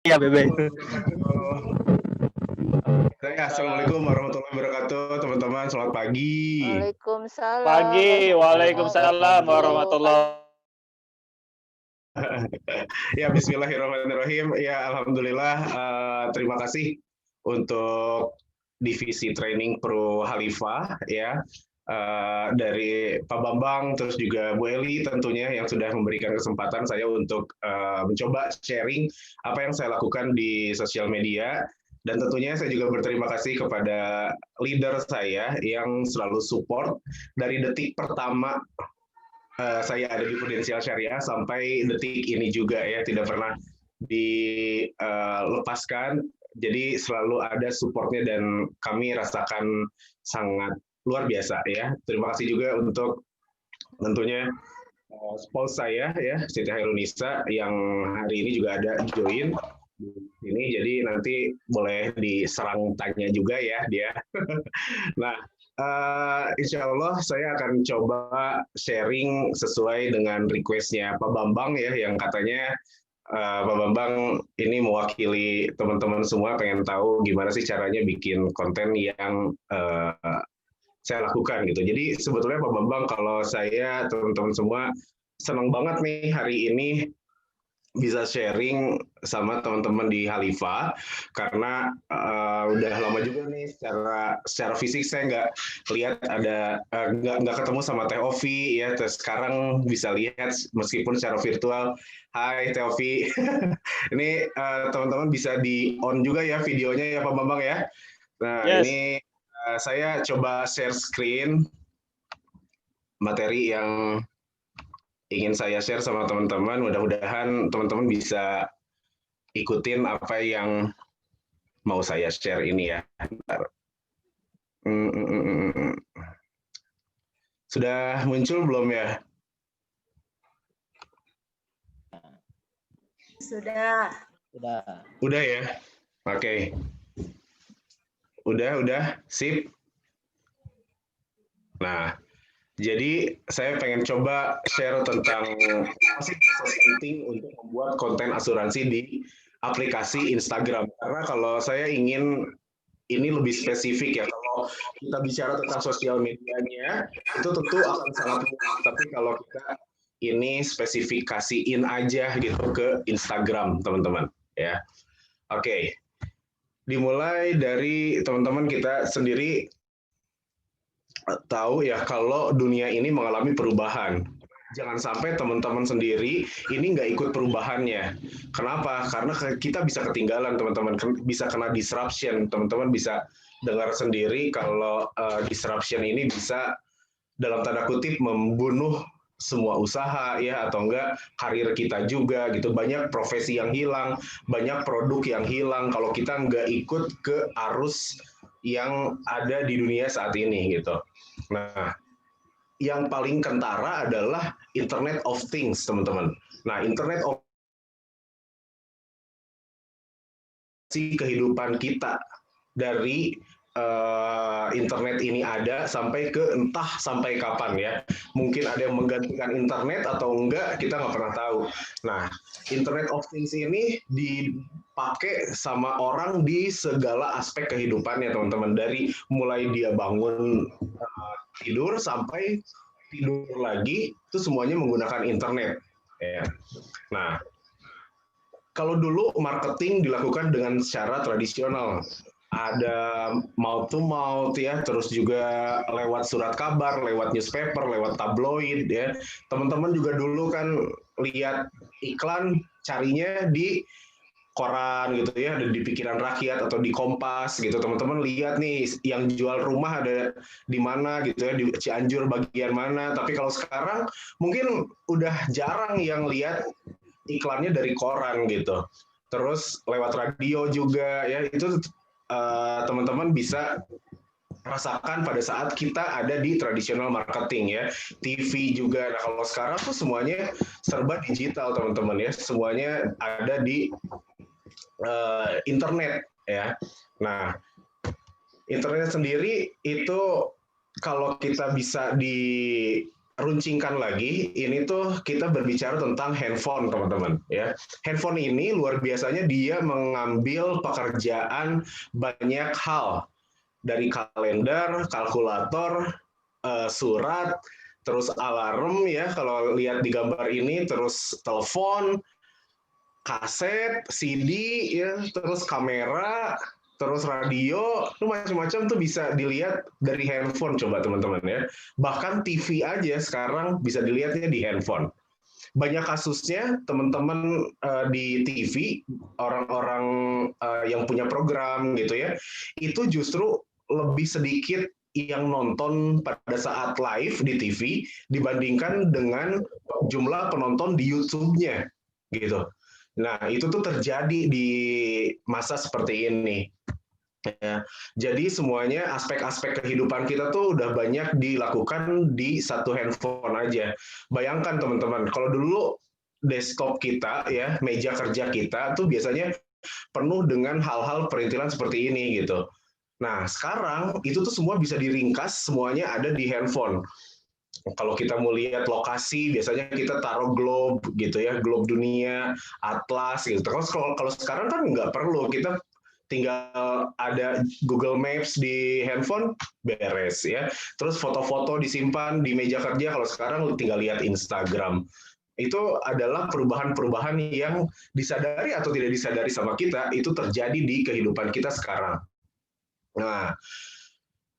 Iya, Bebe. Assalamualaikum warahmatullahi wabarakatuh, teman-teman. Selamat pagi. Waalaikumsalam Pagi, warahmatullahi waalaikumsalam wabarakatuh. warahmatullahi. Ya, Bismillahirrahmanirrahim. Ya, alhamdulillah. Terima kasih untuk divisi training Pro Khalifah ya. Dari Pak Bambang, terus juga Bu Eli tentunya yang sudah memberikan kesempatan saya untuk mencoba sharing apa yang saya lakukan di sosial media. Dan tentunya saya juga berterima kasih kepada leader saya yang selalu support dari detik pertama saya ada di Prudensial Syariah sampai detik ini juga ya, tidak pernah dilepaskan. Jadi selalu ada supportnya dan kami rasakan sangat luar biasa ya. Terima kasih juga untuk tentunya spouse saya ya, Siti Hairunisa yang hari ini juga ada join ini, jadi nanti boleh diserang tanya juga ya dia. Nah, insya Allah saya akan coba sharing sesuai dengan requestnya Pak Bambang ya, yang katanya Pak Bambang ini mewakili teman-teman semua pengen tahu gimana sih caranya bikin konten yang saya lakukan gitu. Jadi sebetulnya Pak Bambang, kalau saya teman-teman semua senang banget nih hari ini bisa sharing sama teman-teman di Khalifah karena udah lama juga nih secara fisik saya nggak lihat ada nggak ketemu sama Teh Ovi ya, terus sekarang bisa lihat meskipun secara virtual. Hai Teh Ovi. Ini teman-teman bisa di on juga ya videonya ya Pak Bambang ya. Nah Yes. ini saya coba share screen materi yang ingin saya share sama teman-teman. Mudah-mudahan teman-teman bisa ikutin apa yang mau saya share ini ya. Bentar. Sudah muncul belum ya? Sudah. Udah ya? Oke. Udah, sip. Nah, jadi saya pengen coba share tentang apa sih proses penting untuk membuat konten asuransi di aplikasi Instagram. Karena kalau saya ingin ini lebih spesifik ya, kalau kita bicara tentang sosial medianya, itu tentu akan sangat luas. Tapi kalau kita ini spesifikasiin aja gitu ke Instagram, teman-teman. Ya, oke. Dimulai dari teman-teman kita sendiri tahu ya kalau dunia ini mengalami perubahan. Jangan sampai teman-teman sendiri ini nggak ikut perubahannya. Kenapa? Karena kita bisa ketinggalan, teman-teman. Bisa kena disruption. Teman-teman bisa dengar sendiri kalau disruption ini bisa dalam tanda kutip membunuh semua usaha ya, atau enggak karir kita juga gitu. Banyak profesi yang hilang, banyak produk yang hilang kalau kita nggak ikut ke arus yang ada di dunia saat ini gitu. Nah, yang paling kentara adalah Internet of Things, teman-teman. Nah, Internet of kehidupan kita dari internet ini ada sampai ke entah sampai kapan ya. Mungkin ada yang menggantikan internet atau enggak, kita nggak pernah tahu. Nah, Internet of Things ini dipakai sama orang di segala aspek kehidupannya, teman-teman. Dari mulai dia bangun tidur sampai tidur lagi, itu semuanya menggunakan internet. Ya. Nah, kalau dulu marketing dilakukan dengan secara tradisional, ada mouth to mouth ya, terus juga lewat surat kabar, lewat newspaper, lewat tabloid ya. Teman-teman juga dulu kan lihat iklan carinya di koran gitu ya, ada di Pikiran Rakyat atau di Kompas gitu. Teman-teman lihat nih yang jual rumah ada di mana gitu ya, di Cianjur bagian mana. Tapi kalau sekarang mungkin udah jarang yang lihat iklannya dari koran gitu. Terus lewat radio juga ya, itu teman-teman bisa rasakan pada saat kita ada di tradisional marketing ya, TV juga. Nah, kalau sekarang tuh semuanya serba digital, teman-teman ya, semuanya ada di internet ya. Nah, internet sendiri itu kalau kita bisa runcingkan lagi, ini tuh kita berbicara tentang handphone, teman-teman. Ya, handphone ini luar biasanya dia mengambil pekerjaan banyak hal dari kalender, kalkulator, surat, terus alarm ya kalau lihat di gambar ini, terus telepon, kaset, CD ya, terus kamera, terus radio, itu macam-macam tuh bisa dilihat dari handphone coba teman-teman ya. Bahkan TV aja sekarang bisa dilihatnya di handphone. Banyak kasusnya teman-teman di TV, orang-orang yang punya program gitu ya, itu justru lebih sedikit yang nonton pada saat live di TV dibandingkan dengan jumlah penonton di YouTube-nya gitu. Nah, itu tuh terjadi di masa seperti ini. Ya, jadi semuanya aspek-aspek kehidupan kita tuh udah banyak dilakukan di satu handphone aja. Bayangkan teman-teman, kalau dulu desktop kita ya, meja kerja kita tuh biasanya penuh dengan hal-hal perintilan seperti ini gitu. Nah, sekarang itu tuh semua bisa diringkas, semuanya ada di handphone. Kalau kita mau lihat lokasi, biasanya kita taruh globe gitu ya, globe dunia, atlas gitu. Kalau sekarang kan nggak perlu, kita tinggal ada Google Maps di handphone, beres ya. Terus foto-foto disimpan di meja kerja, kalau sekarang tinggal lihat Instagram. Itu adalah perubahan-perubahan yang disadari atau tidak disadari sama kita, itu terjadi di kehidupan kita sekarang. Nah,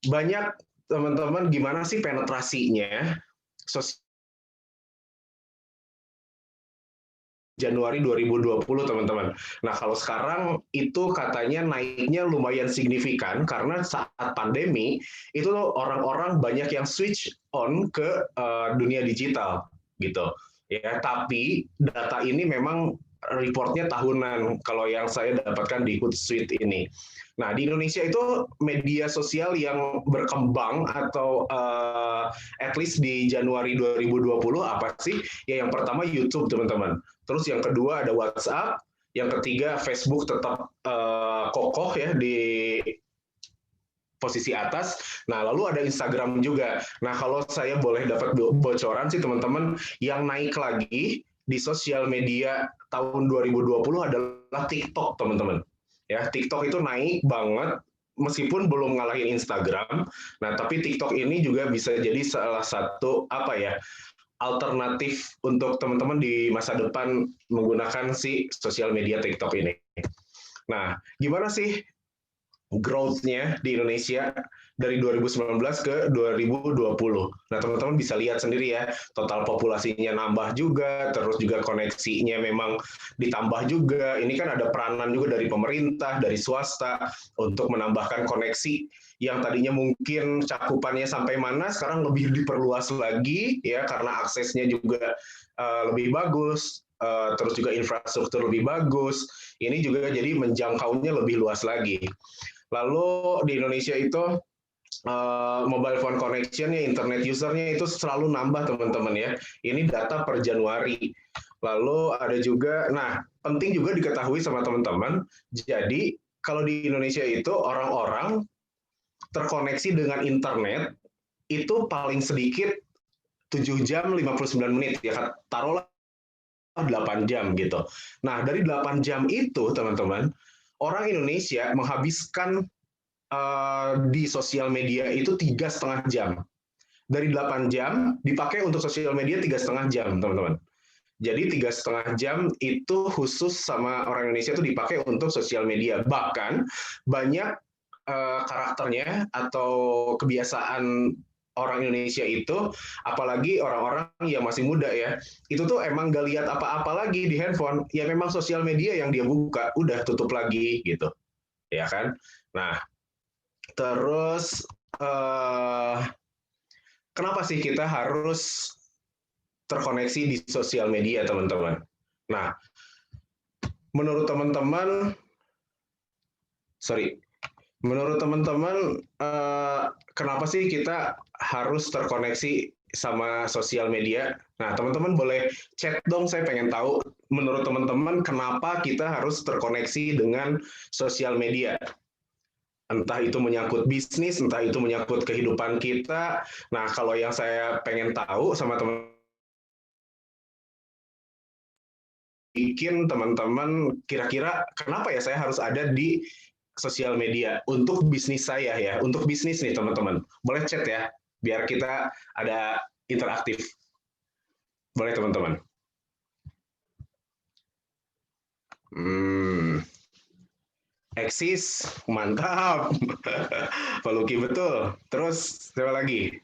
banyak teman-teman gimana sih penetrasinya Januari 2020 teman-teman. Nah kalau sekarang itu katanya naiknya lumayan signifikan karena saat pandemi itu orang-orang banyak yang switch on ke dunia digital gitu ya. Tapi data ini memang reportnya tahunan kalau yang saya dapatkan di Hootsuite ini. Nah, di Indonesia itu media sosial yang berkembang atau at least di Januari 2020 apa sih? Ya yang pertama YouTube, teman-teman. Terus yang kedua ada WhatsApp, yang ketiga Facebook tetap kokoh ya di posisi atas. Nah, lalu ada Instagram juga. Nah, kalau saya boleh dapat bocoran sih teman-teman, yang naik lagi di sosial media tahun 2020 adalah TikTok, teman-teman. Ya, TikTok itu naik banget meskipun belum ngalahin Instagram. Nah, tapi TikTok ini juga bisa jadi salah satu alternatif untuk teman-teman di masa depan menggunakan si sosial media TikTok ini. Nah, gimana sih growth-nya di Indonesia dari 2019 ke 2020. Nah, teman-teman bisa lihat sendiri ya, total populasinya nambah juga, terus juga koneksinya memang ditambah juga. Ini kan ada peranan juga dari pemerintah, dari swasta untuk menambahkan koneksi yang tadinya mungkin cakupannya sampai mana, sekarang lebih diperluas lagi ya karena aksesnya juga lebih bagus. Terus juga infrastruktur lebih bagus. Ini juga jadi menjangkaunya lebih luas lagi. Lalu di Indonesia itu mobile phone connection-nya, internet user-nya itu selalu nambah teman-teman ya. Ini data per Januari. Lalu ada juga, nah penting juga diketahui sama teman-teman, jadi kalau di Indonesia itu orang-orang terkoneksi dengan internet itu paling sedikit 7 jam 59 menit ya, taruhlah 8 jam gitu. Nah, dari 8 jam itu teman-teman, orang Indonesia menghabiskan di sosial media itu 3,5 jam. Dari 8 jam dipakai untuk sosial media 3,5 jam, teman-teman. Jadi 3,5 jam itu khusus sama orang Indonesia itu dipakai untuk sosial media. Bahkan banyak karakternya atau kebiasaan orang Indonesia itu, apalagi orang-orang yang masih muda ya, itu tuh emang gak lihat apa-apa lagi di handphone, ya memang sosial media yang dia buka, udah tutup lagi gitu, ya kan? Nah, terus kenapa sih kita harus terkoneksi di sosial media, teman-teman? Nah, menurut teman-teman, kenapa sih kita harus terkoneksi sama sosial media? Nah, teman-teman boleh chat dong, saya pengen tahu menurut teman-teman kenapa kita harus terkoneksi dengan sosial media. Entah itu menyangkut bisnis, entah itu menyangkut kehidupan kita. Nah, kalau yang saya pengen tahu sama teman, bikin teman-teman kira-kira kenapa ya saya harus ada di sosial media untuk bisnis saya ya, untuk bisnis nih teman-teman. Boleh chat ya, biar kita ada interaktif. Boleh teman-teman. Eksis, mantap. Pak Luki betul. Terus siapa lagi?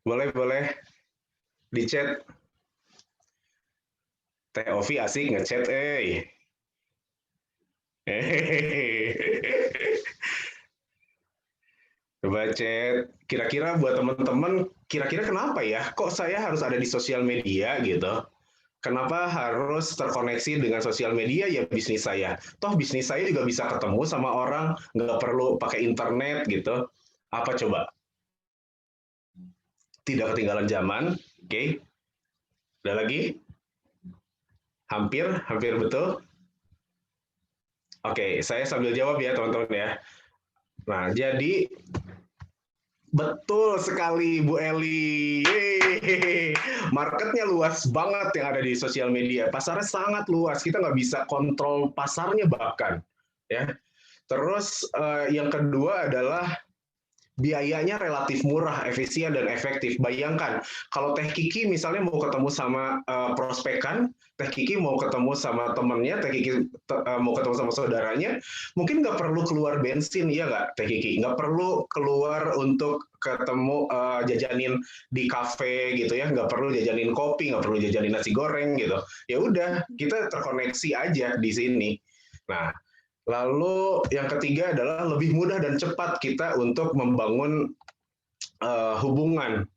Boleh di chat. Teh Ovi asik ngechat, Coba chat. Kira-kira buat teman-teman, kira-kira kenapa ya? Kok saya harus ada di sosial media gitu? Kenapa harus terkoneksi dengan sosial media ya bisnis saya? Toh bisnis saya juga bisa ketemu sama orang, nggak perlu pakai internet gitu. Apa coba? Tidak ketinggalan zaman, oke? Ada lagi? Hampir betul. Oke, saya sambil jawab ya teman-teman ya. Nah, jadi betul sekali Bu Eli. Yeay. Marketnya luas banget yang ada di sosial media. Pasarnya sangat luas. Kita nggak bisa kontrol pasarnya bahkan. Ya. Terus yang kedua adalah biayanya relatif murah, efisien, dan efektif. Bayangkan, kalau Teh Kiki misalnya mau ketemu sama prospekan, Teh Kiki mau ketemu sama temannya, Teh Kiki mau ketemu sama saudaranya, mungkin nggak perlu keluar bensin, ya nggak, Teh Kiki? Nggak perlu keluar untuk ketemu jajanin di kafe gitu ya, nggak perlu jajanin kopi, nggak perlu jajanin nasi goreng gitu. Ya udah, kita terkoneksi aja di sini. Nah, lalu yang ketiga adalah lebih mudah dan cepat kita untuk membangun hubungan.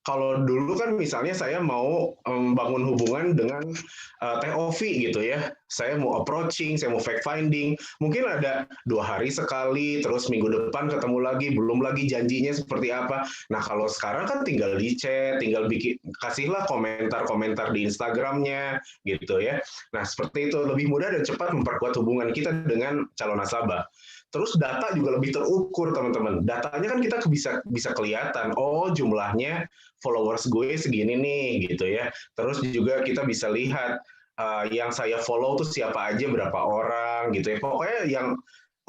Kalau dulu kan misalnya saya mau membangun hubungan dengan Teh Ovi gitu ya, saya mau approaching, saya mau fact finding, mungkin ada 2 hari sekali, terus minggu depan ketemu lagi, belum lagi janjinya seperti apa. Nah kalau sekarang kan tinggal di chat, tinggal bikin, kasihlah komentar-komentar di Instagramnya gitu ya. Nah seperti itu lebih mudah dan cepat memperkuat hubungan kita dengan calon nasabah. Terus data juga lebih terukur teman-teman. Datanya kan kita bisa kelihatan. Oh jumlahnya followers gue segini nih gitu ya. Terus juga kita bisa lihat yang saya follow tuh siapa aja, berapa orang gitu ya. Pokoknya yang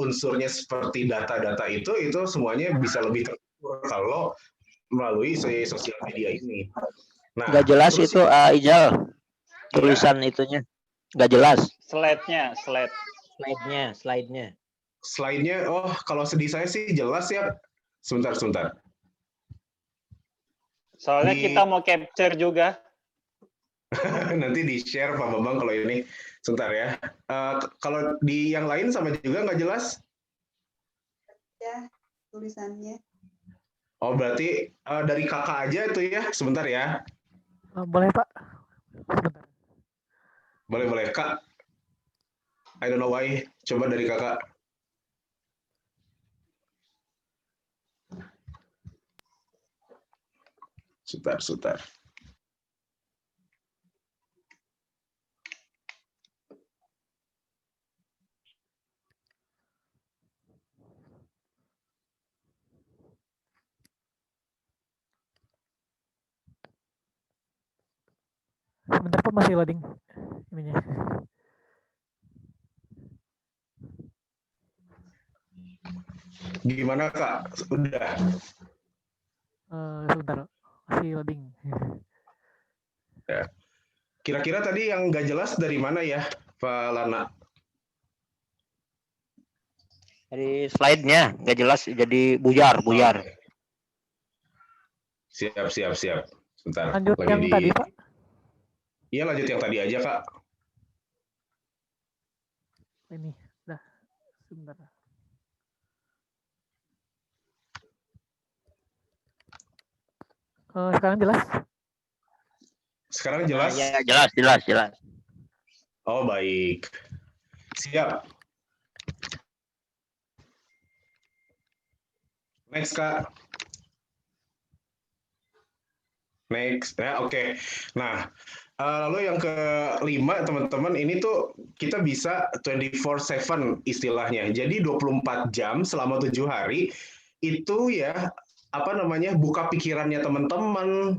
unsurnya seperti data-data itu semuanya bisa lebih terukur kalau melalui sosial media ini. Nggak Nah, jelas terus itu Ijal, tulisan itunya nggak jelas. Slide-nya. Slide-nya, oh kalau di saya sih jelas ya. Sebentar. Soalnya kita mau capture juga. Nanti di-share Pak Bambang kalau ini. Sebentar ya. Kalau di yang lain sama juga nggak jelas? Ya, tulisannya. Oh, berarti dari kakak aja itu ya? Sebentar ya. Boleh, Pak. Sebentar. Boleh. Kak, I don't know why. Coba dari kakak. Sebentar. Sebentar, Pak, masih loading ininya. Gimana Kak? Udah? Sebentar, masih loading. Ya. Kira-kira tadi yang nggak jelas dari mana ya, Pak Lana? Dari slide-nya nggak jelas, jadi buyar. Oh, siap. Sebentar. Lanjut yang tadi, Pak. Iya, lanjut yang tadi aja, Kak. Ini, dah. Sebentar. Sekarang jelas? Sekarang jelas? Ya, jelas. Oh, baik. Siap. Next, Kak. Next. Ya, oke. Nah, Lalu yang kelima teman-teman, ini tuh kita bisa 24/7 istilahnya. Jadi 24 jam selama 7 hari itu ya apa namanya buka pikirannya teman-teman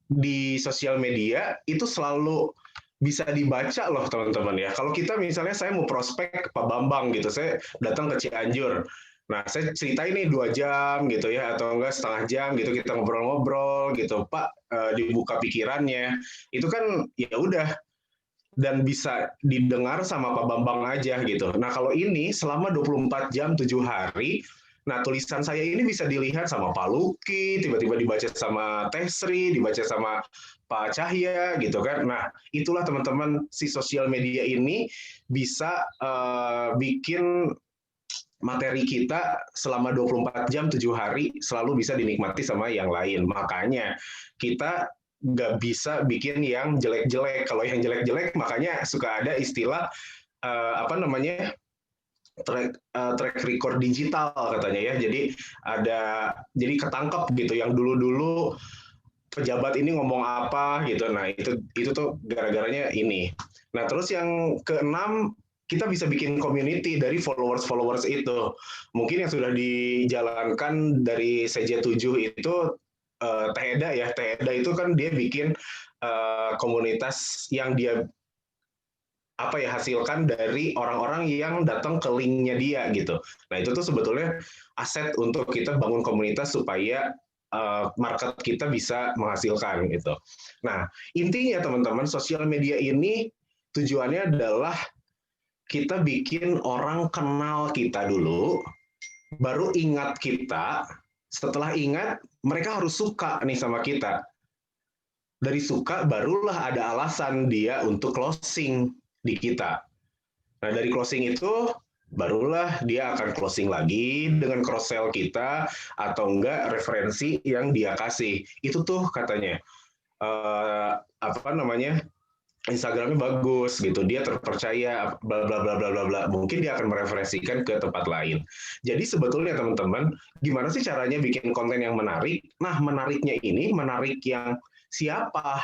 di sosial media itu selalu bisa dibaca loh teman-teman ya. Kalau kita misalnya saya mau prospek Pak Bambang gitu, saya datang ke Cianjur. Nah, saya ceritain nih 2 jam gitu ya, atau enggak setengah jam gitu kita ngobrol-ngobrol gitu, Pak, dibuka pikirannya. Itu kan ya udah dan bisa didengar sama Pak Bambang aja gitu. Nah, kalau ini selama 24 jam 7 hari, nah tulisan saya ini bisa dilihat sama Pak Luki, tiba-tiba dibaca sama Teh Sri, dibaca sama Pak Cahya gitu kan. Nah, itulah teman-teman si sosial media ini bisa bikin materi kita selama 24 jam 7 hari selalu bisa dinikmati sama yang lain. Makanya kita nggak bisa bikin yang jelek-jelek. Kalau yang jelek-jelek makanya suka ada istilah apa namanya track record digital katanya ya. Jadi ketangkep gitu yang dulu-dulu pejabat ini ngomong apa gitu. Nah, itu tuh gara-garanya ini. Nah, terus yang keenam, kita bisa bikin community dari followers itu. Mungkin yang sudah dijalankan dari CJ7 itu Teh Eda ya. Teh Eda itu kan dia bikin komunitas yang dia hasilkan dari orang-orang yang datang ke linknya dia gitu. Nah, itu tuh sebetulnya aset untuk kita bangun komunitas supaya market kita bisa menghasilkan gitu. Nah, intinya teman-teman, sosial media ini tujuannya adalah kita bikin orang kenal kita dulu, baru ingat kita. Setelah ingat, mereka harus suka nih sama kita. Dari suka, barulah ada alasan dia untuk closing di kita. Nah, dari closing itu, barulah dia akan closing lagi dengan cross-sell kita, atau enggak referensi yang dia kasih. Itu tuh katanya, Instagramnya bagus gitu, dia terpercaya, bla bla bla bla bla bla. Mungkin dia akan mereferensikan ke tempat lain. Jadi sebetulnya teman-teman, gimana sih caranya bikin konten yang menarik? Nah, menariknya ini menarik yang siapa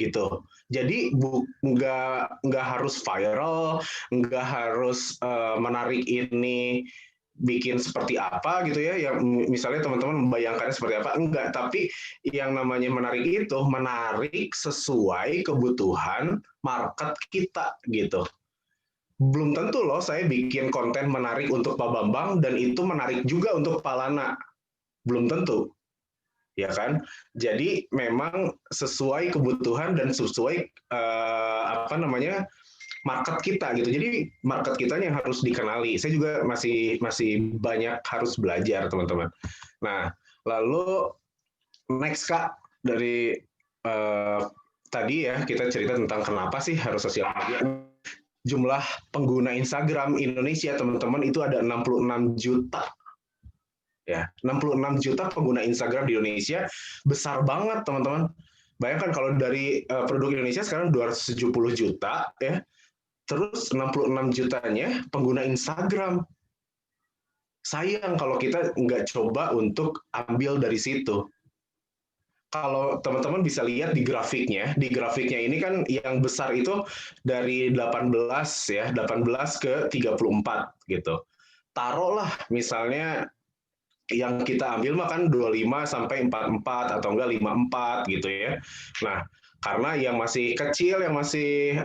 gitu. Jadi nggak harus viral, nggak harus menarik ini bikin seperti apa gitu ya, yang misalnya teman-teman membayangkannya seperti apa, enggak, tapi yang namanya menarik itu menarik sesuai kebutuhan market kita gitu. Belum tentu loh saya bikin konten menarik untuk Pak Bambang dan itu menarik juga untuk Pak Lana, belum tentu, ya kan? Jadi memang sesuai kebutuhan dan sesuai market kita gitu. Jadi market kita yang harus dikenali. Saya juga masih banyak harus belajar teman-teman. Nah, lalu next Kak, dari tadi ya kita cerita tentang kenapa sih harus sosial media. Jumlah pengguna Instagram Indonesia teman-teman itu ada 66 juta. Ya, 66 juta pengguna Instagram di Indonesia, besar banget teman-teman. Bayangkan kalau dari produk Indonesia sekarang 270 juta ya. Terus 66 jutanya pengguna Instagram. Sayang kalau kita nggak coba untuk ambil dari situ. Kalau teman-teman bisa lihat di grafiknya ini kan yang besar itu dari 18 ya, 18 ke 34 gitu. Taruhlah misalnya yang kita ambil makan 25 sampai 44 atau enggak 54 gitu ya. Nah, karena yang masih kecil, yang masih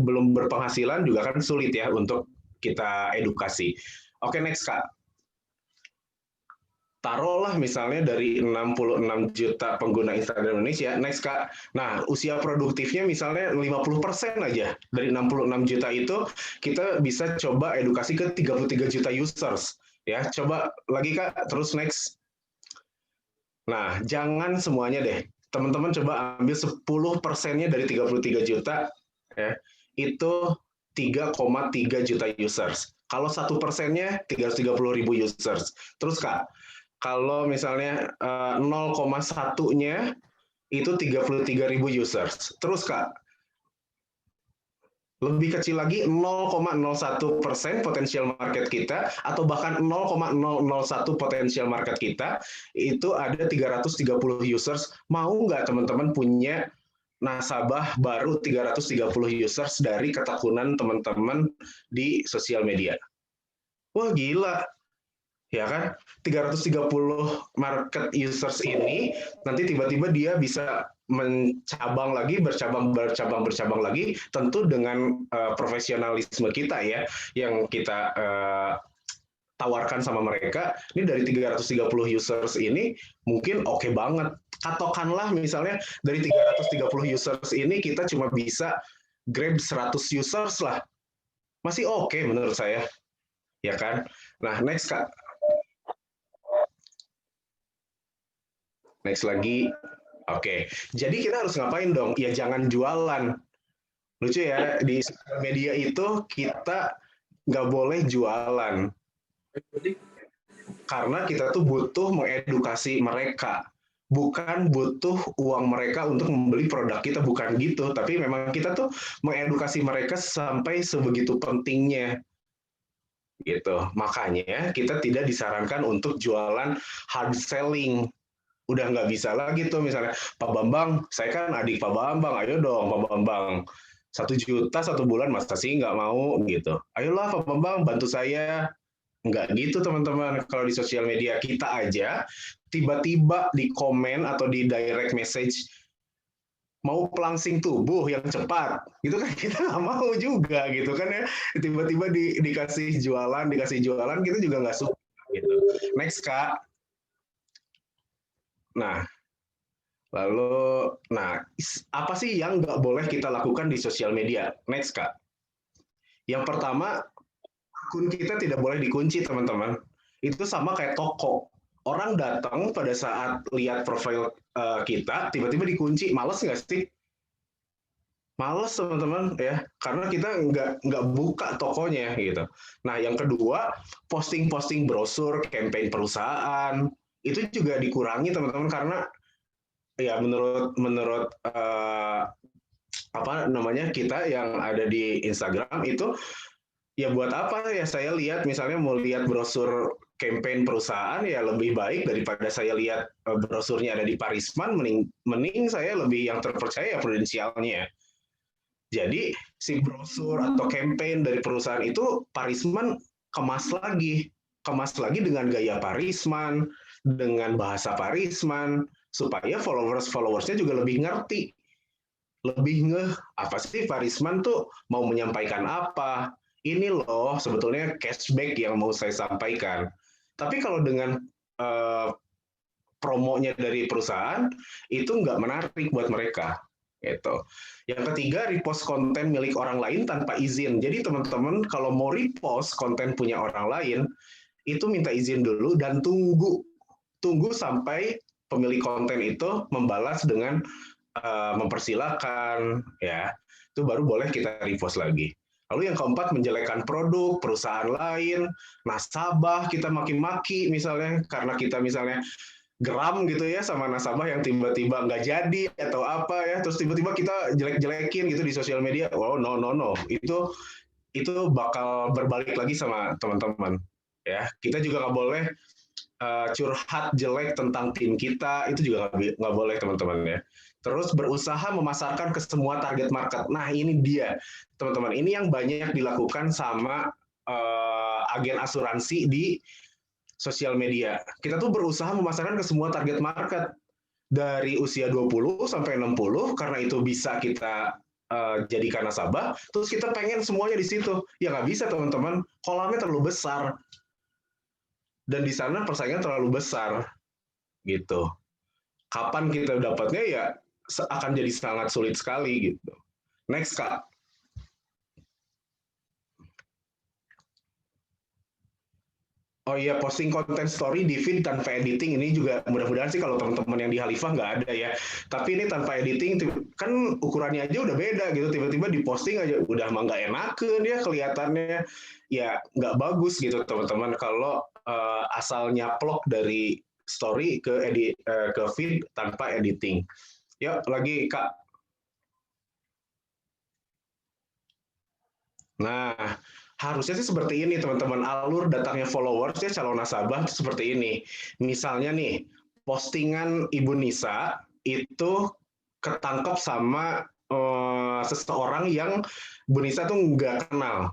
belum berpenghasilan juga kan sulit ya untuk kita edukasi. Oke, next Kak. Taruhlah misalnya dari 66 juta pengguna Instagram Indonesia, next Kak. Nah, usia produktifnya misalnya 50% aja. Dari 66 juta itu kita bisa coba edukasi ke 33 juta users. Ya, coba lagi Kak, terus next. Nah, jangan semuanya deh. Teman-teman coba ambil 10%-nya dari 33 juta, ya, itu 3,3 juta users. Kalau 1%-nya 330.000 users. Terus Kak, kalau misalnya 0,1-nya itu 33.000 users. Terus Kak, lebih kecil lagi 0,01% potensial market kita atau bahkan 0,001 potensial market kita itu ada 330 users. Mau nggak teman-teman punya nasabah baru 330 users dari ketekunan teman-teman di sosial media. Wah gila, ya kan? 330 market users ini nanti tiba-tiba dia bisa mencabang lagi, bercabang lagi, tentu dengan profesionalisme kita ya, yang kita tawarkan sama mereka. Ini dari 330 users ini mungkin oke banget. Katokanlah misalnya dari 330 users ini kita cuma bisa grab 100 users lah. Masih oke menurut saya. Ya kan? Nah, next Kak. Next lagi. Oke. Jadi kita harus ngapain dong? Ya jangan jualan. Lucu ya, di sosial media itu kita nggak boleh jualan. Karena kita tuh butuh mengedukasi mereka, bukan butuh uang mereka untuk membeli produk kita, bukan gitu. Tapi memang kita tuh mengedukasi mereka sampai sebegitu pentingnya, gitu. Makanya kita tidak disarankan untuk jualan hard selling. Udah nggak bisa lagi tuh misalnya, Pak Bambang, saya kan adik Pak Bambang, ayo dong Pak Bambang, 1 juta 1 bulan masa sih nggak mau gitu. Ayolah Pak Bambang bantu saya. Nggak gitu teman-teman, kalau di sosial media kita aja tiba-tiba di komen atau di direct message mau pelangsing tubuh yang cepat, gitu kan kita nggak mau juga gitu kan ya, tiba-tiba dikasih jualan kita juga nggak suka gitu. Next Kak. Nah, lalu, apa sih yang nggak boleh kita lakukan di sosial media? Next Kak. Yang pertama, akun kita tidak boleh dikunci, teman-teman. Itu sama kayak toko. Orang datang pada saat lihat profil kita, tiba-tiba dikunci. Males nggak sih? Males, teman-teman, ya. Karena kita nggak buka tokonya, gitu. Nah, yang kedua, posting-posting brosur, campaign perusahaan, itu juga dikurangi, teman-teman, karena ya menurut kita yang ada di Instagram itu, ya buat apa ya saya lihat misalnya mau lihat brosur campaign perusahaan, ya lebih baik daripada saya lihat brosurnya ada di Parisman, mending saya lebih yang terpercaya prudensialnya. Jadi si brosur atau campaign dari perusahaan itu Parisman kemas lagi dengan gaya Parisman, dengan bahasa Parisman, supaya followersnya juga lebih ngerti, lebih ngeh apa sih Parisman tuh mau menyampaikan apa. Ini loh sebetulnya cashback yang mau saya sampaikan. Tapi kalau dengan promonya dari perusahaan, itu nggak menarik buat mereka. Gitu. Yang ketiga, repost konten milik orang lain tanpa izin. Jadi teman-teman kalau mau repost konten punya orang lain, itu minta izin dulu dan tunggu sampai pemilik konten itu membalas dengan mempersilahkan, ya. Itu baru boleh kita repost lagi. Lalu yang keempat, menjelekkan produk, perusahaan lain, nasabah kita maki-maki misalnya, karena kita misalnya geram gitu ya sama nasabah yang tiba-tiba nggak jadi atau apa ya, terus tiba-tiba kita jelek-jelekin gitu di sosial media. Oh no, itu bakal berbalik lagi sama teman-teman. Ya, kita juga nggak boleh curhat jelek tentang tim kita, itu juga nggak boleh teman-teman ya. Terus berusaha memasarkan ke semua target market. Nah ini dia teman-teman, ini yang banyak dilakukan sama agen asuransi di sosial media. Kita tuh berusaha memasarkan ke semua target market dari usia 20 sampai 60 karena itu bisa kita jadikan nasabah, terus kita pengen semuanya di situ. Ya nggak bisa teman-teman, kolamnya terlalu besar. Dan di sana persaingan terlalu besar. Gitu. Kapan kita dapatnya ya akan jadi sangat sulit sekali gitu. Next Kak. Oh iya, posting konten story di feed tanpa editing ini juga mudah-mudahan sih kalau teman-teman yang di Khalifah nggak ada ya. Tapi ini tanpa editing kan ukurannya aja udah beda gitu. Tiba-tiba di posting aja udah mah nggak enakeun ya kelihatannya. Ya nggak bagus gitu teman-teman kalau asal nyaplok dari story ke feed tanpa editing. Yuk lagi Kak. Nah, harusnya sih seperti ini teman-teman, alur datangnya followers ya calon nasabah seperti ini. Misalnya nih, postingan Ibu Nisa itu ketangkep sama seseorang yang Bu Nisa tuh nggak kenal.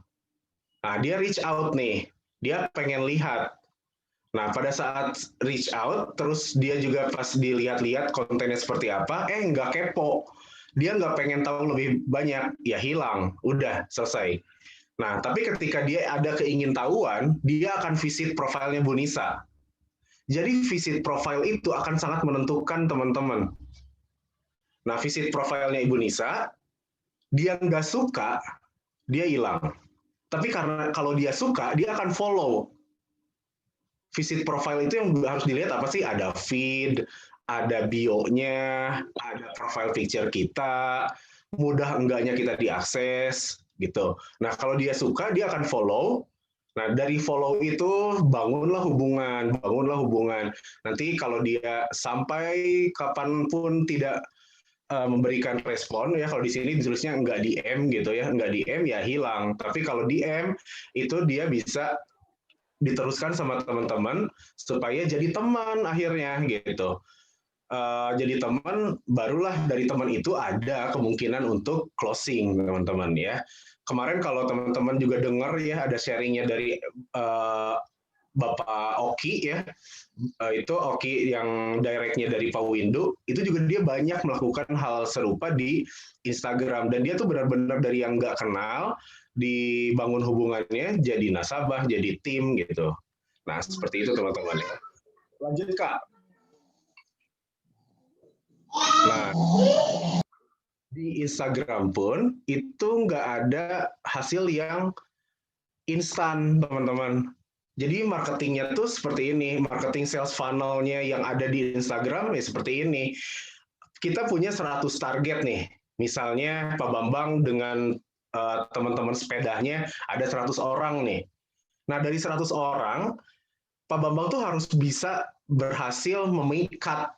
Nah, dia reach out nih, dia pengen lihat. Nah, pada saat reach out, terus dia juga pas dilihat-lihat kontennya seperti apa, nggak kepo. Dia nggak pengen tahu lebih banyak, ya hilang, udah selesai. Nah, tapi ketika dia ada keingintahuan, dia akan visit profilnya Bu Nisa. Jadi visit profile itu akan sangat menentukan teman-teman. Nah, visit profilnya Ibu Nisa, dia nggak suka, dia hilang. Tapi karena kalau dia suka, dia akan follow. Visit profile itu yang harus dilihat apa sih? Ada feed, ada bio-nya, ada profile picture kita, mudah enggaknya kita diakses, gitu. Nah, kalau dia suka, dia akan follow. Nah, dari follow itu bangunlah hubungan. Nanti kalau dia sampai kapanpun tidak memberikan respon, ya kalau di sini tulisnya enggak DM gitu ya, enggak DM ya hilang. Tapi kalau DM itu dia bisa diteruskan sama teman-teman supaya jadi teman akhirnya gitu. Jadi teman, barulah dari teman itu ada kemungkinan untuk closing teman-teman ya. Kemarin kalau teman-teman juga dengar ya ada sharingnya dari Bapak Oki ya, itu Oki yang directnya dari Pak Windu, itu juga dia banyak melakukan hal serupa di Instagram, dan dia tuh benar-benar dari yang nggak kenal, dibangun hubungannya, jadi nasabah, jadi tim gitu. Nah, seperti itu teman-teman ya. Lanjut Kak. Nah, di Instagram pun itu nggak ada hasil yang instan teman-teman. Jadi marketingnya tuh seperti ini, marketing sales funnel-nya yang ada di Instagram ya seperti ini. Kita punya 100 target nih, misalnya Pak Bambang dengan teman-teman sepedanya ada 100 orang nih. Nah, dari 100 orang, Pak Bambang tuh harus bisa berhasil memikat,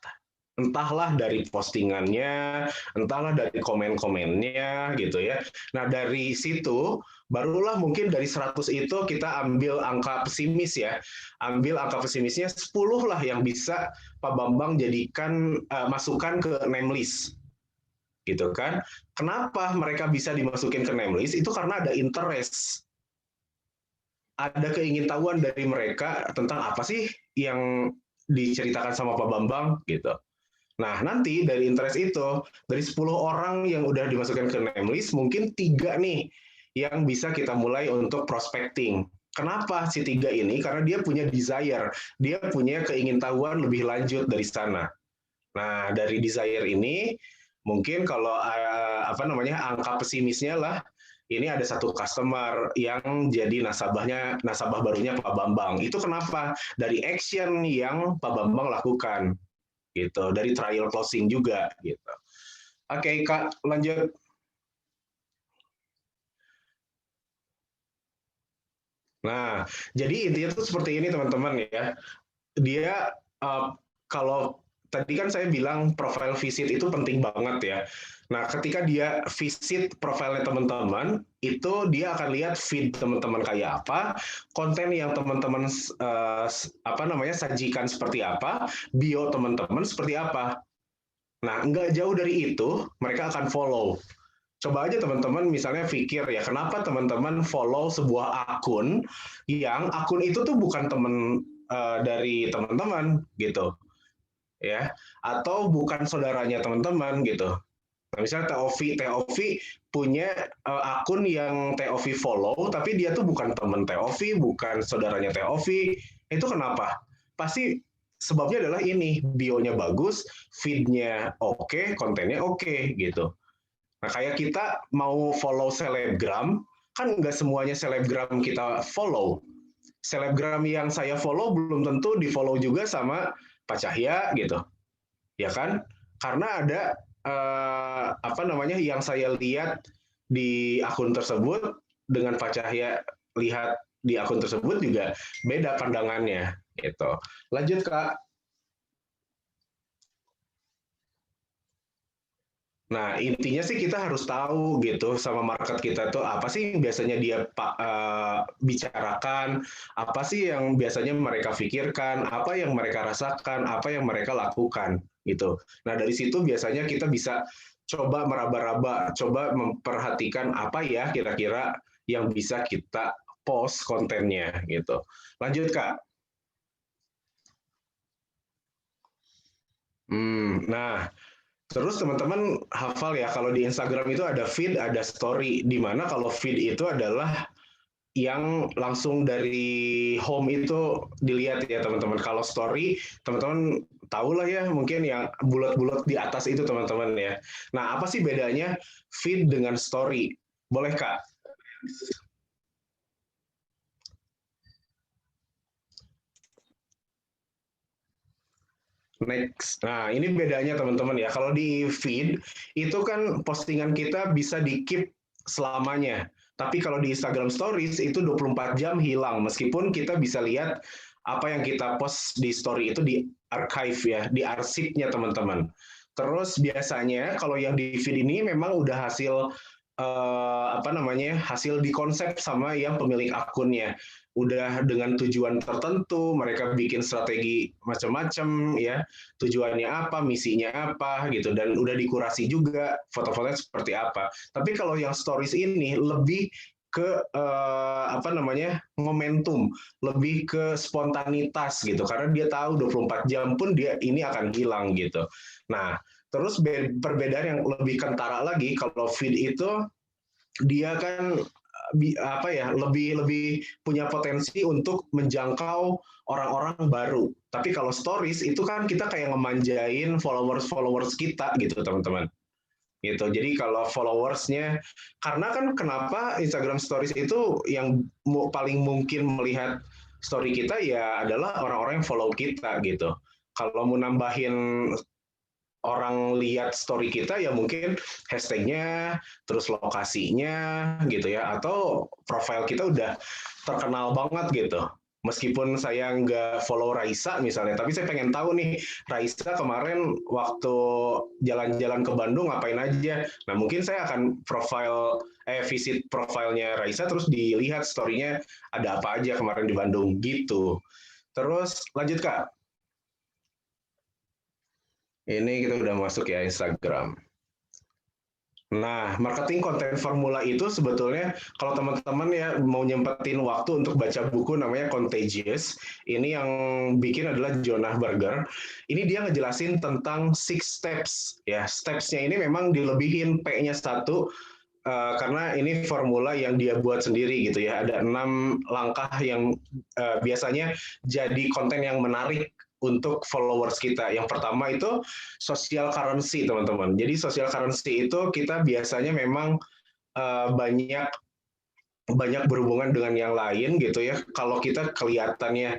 entahlah dari postingannya, entahlah dari komen-komennya gitu ya. Nah, dari situ barulah mungkin dari 100 itu kita ambil angka pesimis ya. Ambil angka pesimisnya 10 lah yang bisa Pak Bambang jadikan masukkan ke name list. Gitu kan. Kenapa mereka bisa dimasukin ke name list? Itu karena ada interest. Ada keingintahuan dari mereka tentang apa sih yang diceritakan sama Pak Bambang gitu. Nah, nanti dari interest itu, dari 10 orang yang udah dimasukkan ke name list, mungkin 3 nih yang bisa kita mulai untuk prospecting. Kenapa si 3 ini? Karena dia punya desire, dia punya keingintahuan lebih lanjut dari sana. Nah, dari desire ini, mungkin kalau angka pesimisnya lah, ini ada satu customer yang jadi nasabah barunya Pak Bambang. Itu kenapa? Dari action yang Pak Bambang lakukan. Gitu, dari trial closing juga gitu. Oke, Kak, lanjut. Nah, jadi intinya tuh seperti ini teman-teman ya. Dia kalau tadi kan saya bilang profile visit itu penting banget ya. Nah, ketika dia visit profilnya teman-teman, itu dia akan lihat feed teman-teman kayak apa, konten yang teman-teman sajikan seperti apa, bio teman-teman seperti apa. Nah, nggak jauh dari itu, mereka akan follow. Coba aja teman-teman misalnya pikir ya, kenapa teman-teman follow sebuah akun yang akun itu tuh bukan teman dari teman-teman gitu. Ya, atau bukan saudaranya teman-teman gitu. Nah, misalnya Teovi punya akun yang Teovi follow, tapi dia tuh bukan teman Teovi, bukan saudaranya Teovi. Itu kenapa? Pasti sebabnya adalah ini, bio-nya bagus, feed-nya oke, kontennya oke, gitu. Nah, kayak kita mau follow selebgram, kan nggak semuanya selebgram kita follow. Selebgram yang saya follow belum tentu di-follow juga sama Pak Cahya, gitu. Ya kan? Karena ada yang saya lihat di akun tersebut dengan Pak Cahya lihat di akun tersebut juga beda pandangannya gitu. Lanjut Kak. Nah, intinya sih kita harus tahu gitu sama market kita tuh apa sih yang biasanya dia bicarakan, apa sih yang biasanya mereka pikirkan, apa yang mereka rasakan, apa yang mereka lakukan gitu. Nah, dari situ biasanya kita bisa coba meraba-raba, coba memperhatikan apa ya kira-kira yang bisa kita post kontennya gitu. Lanjut, Kak. Nah, terus teman-teman hafal ya, kalau di Instagram itu ada feed, ada story. Di mana kalau feed itu adalah yang langsung dari home itu dilihat ya teman-teman. Kalau story, teman-teman tahu lah ya, mungkin yang bulat-bulat di atas itu teman-teman ya. Nah, apa sih bedanya feed dengan story? Boleh, Kak? Next. Nah, ini bedanya teman-teman ya. Kalau di feed, itu kan postingan kita bisa di-keep selamanya. Tapi kalau di Instagram Stories, itu 24 jam hilang. Meskipun kita bisa lihat apa yang kita post di story itu di archive ya, di arsipnya teman-teman. Terus biasanya kalau yang di feed ini memang udah hasil hasil dikonsep sama yang pemilik akunnya. Udah dengan tujuan tertentu, mereka bikin strategi macam-macam ya, tujuannya apa, misinya apa gitu, dan udah dikurasi juga foto-fotonya seperti apa. Tapi kalau yang stories ini lebih ke momentum, lebih ke spontanitas gitu, karena dia tahu 24 jam pun dia ini akan hilang gitu. Nah, terus perbedaan yang lebih kentara lagi, kalau feed itu dia kan lebih punya potensi untuk menjangkau orang-orang baru. Tapi kalau stories itu kan kita kayak ngemanjain followers kita gitu teman-teman. Gitu. Jadi kalau followersnya, karena kan kenapa Instagram Stories itu yang paling mungkin melihat story kita ya adalah orang-orang yang follow kita gitu. Kalau mau nambahin orang lihat story kita ya mungkin hashtagnya, terus lokasinya gitu ya, atau profile kita udah terkenal banget gitu. Meskipun saya nggak follow Raisa misalnya, tapi saya pengen tahu nih, Raisa kemarin waktu jalan-jalan ke Bandung ngapain aja. Nah mungkin saya akan visit profilnya Raisa, terus dilihat story-nya ada apa aja kemarin di Bandung gitu. Terus lanjut Kak. Ini kita udah masuk ya Instagram. Nah, marketing konten formula itu sebetulnya kalau teman-teman ya mau nyempetin waktu untuk baca buku namanya Contagious, ini yang bikin adalah Jonah Berger. Ini dia ngejelasin tentang 6 steps. Ya, steps-nya ini memang dilebihin P-nya 1 karena ini formula yang dia buat sendiri gitu ya. Ada 6 langkah yang biasanya jadi konten yang menarik untuk followers kita. Yang pertama itu social currency, teman-teman. Jadi social currency itu kita biasanya memang banyak berhubungan dengan yang lain gitu ya. Kalau kita kelihatannya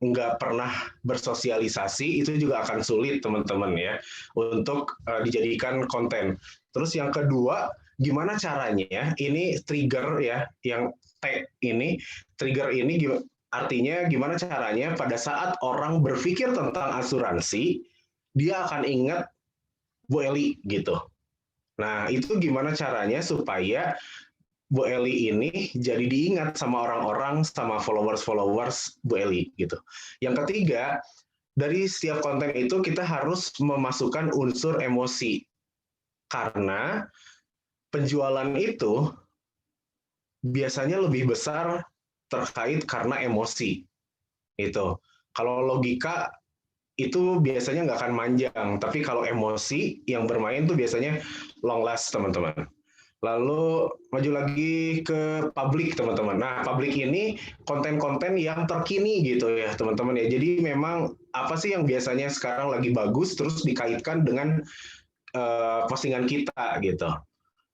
nggak pernah bersosialisasi, itu juga akan sulit, teman-teman ya, untuk dijadikan konten. Terus yang kedua, gimana caranya? Ini trigger ya, yang tag ini, trigger ini artinya gimana caranya pada saat orang berpikir tentang asuransi, dia akan ingat Bu Eli gitu. Nah, itu gimana caranya supaya Bu Eli ini jadi diingat sama orang-orang, sama followers Bu Eli gitu. Yang ketiga, dari setiap konten itu kita harus memasukkan unsur emosi. Karena penjualan itu biasanya lebih besar terkait karena emosi. Itu. Kalau logika itu biasanya nggak akan manjang, tapi kalau emosi yang bermain tuh biasanya long last, teman-teman. Lalu maju lagi ke publik, teman-teman. Nah, publik ini konten-konten yang terkini gitu ya, teman-teman ya. Jadi memang apa sih yang biasanya sekarang lagi bagus terus dikaitkan dengan postingan kita gitu.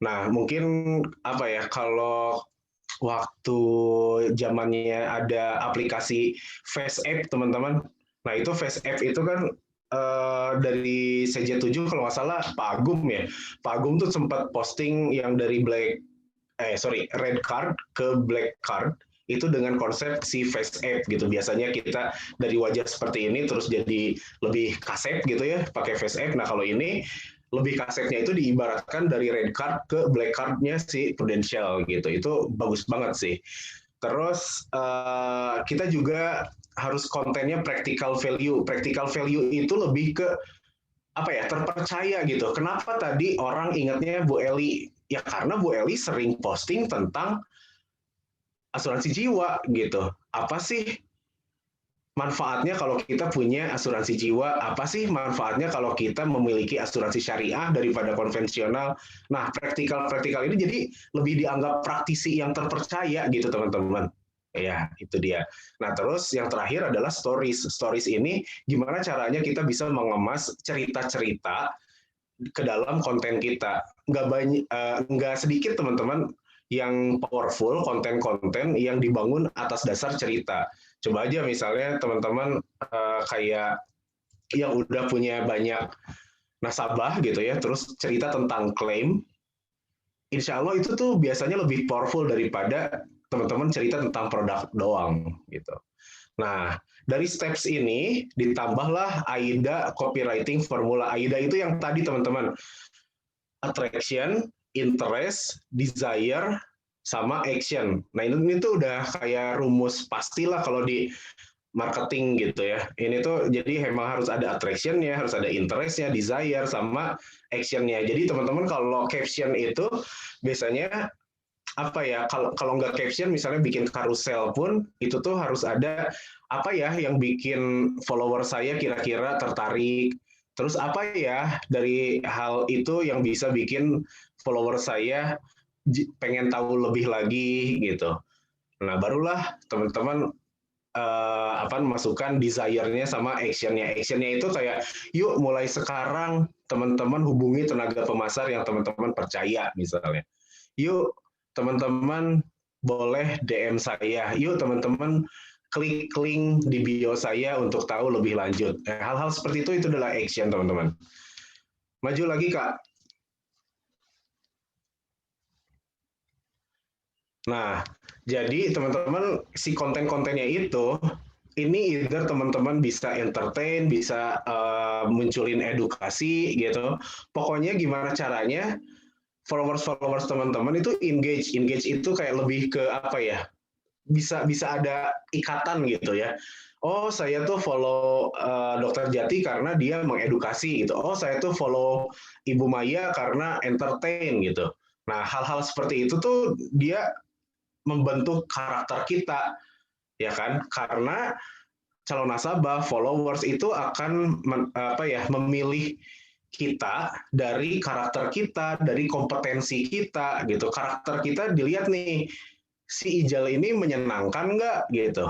Nah, mungkin apa ya, kalau waktu zamannya ada aplikasi Face App, teman-teman. Nah, itu Face App itu kan dari CJ7 kalau nggak salah Pak Agum ya. Pak Agum tuh sempat posting yang dari red card ke black card itu dengan konsep si Face App gitu. Biasanya kita dari wajah seperti ini terus jadi lebih kaset gitu ya, pakai Face App. Nah, kalau ini lebih kasetnya itu diibaratkan dari red card ke black card-nya si Prudential gitu. Itu bagus banget sih. Terus kita juga harus kontennya practical value. Practical value itu lebih ke apa ya, terpercaya gitu. Kenapa tadi orang ingatnya Bu Eli? Ya karena Bu Eli sering posting tentang asuransi jiwa gitu. Apa sih manfaatnya kalau kita punya asuransi jiwa? Apa sih manfaatnya kalau kita memiliki asuransi syariah daripada konvensional? Nah, praktikal ini jadi lebih dianggap praktisi yang terpercaya gitu, teman-teman. Ya, itu dia. Nah, terus yang terakhir adalah stories. Stories ini gimana caranya kita bisa mengemas cerita-cerita ke dalam konten kita. Nggak sedikit, teman-teman, yang powerful, konten-konten yang dibangun atas dasar cerita. Coba aja misalnya teman-teman kayak yang udah punya banyak nasabah gitu ya, terus cerita tentang klaim, insya Allah itu tuh biasanya lebih powerful daripada teman-teman cerita tentang produk doang gitu. Nah, dari steps ini ditambahlah AIDA copywriting formula. AIDA itu yang tadi, teman-teman, attraction, interest, desire, sama action. Nah, ini tuh udah kayak rumus pastilah kalau di marketing gitu ya. Ini tuh jadi memang harus ada attraction-nya, harus ada interest-nya, desire, sama action-nya. Jadi teman-teman kalau caption itu biasanya apa ya, kalau nggak caption misalnya bikin karusel pun itu tuh harus ada apa ya yang bikin follower saya kira-kira tertarik. Terus apa ya dari hal itu yang bisa bikin follower saya pengen tahu lebih lagi gitu. Nah, barulah teman-teman masukkan desire-nya sama action-nya. Action-nya itu kayak, yuk mulai sekarang teman-teman hubungi tenaga pemasar yang teman-teman percaya misalnya. Yuk teman-teman boleh DM saya. Yuk teman-teman klik link di bio saya untuk tahu lebih lanjut. Hal-hal seperti itu adalah action, teman-teman. Maju lagi, Kak. Nah, jadi teman-teman si konten-kontennya itu, ini either teman-teman bisa entertain, bisa munculin edukasi gitu. Pokoknya gimana caranya followers teman-teman itu engage. Engage itu kayak lebih ke apa ya? Bisa ada ikatan gitu ya. Oh, saya tuh follow Dokter Jati karena dia mengedukasi gitu. Oh, saya tuh follow Ibu Maya karena entertain gitu. Nah, hal-hal seperti itu tuh dia membentuk karakter kita, ya kan? Karena calon nasabah, followers itu akan memilih kita dari karakter kita, dari kompetensi kita gitu. Karakter kita dilihat nih, si Ijal ini menyenangkan nggak gitu.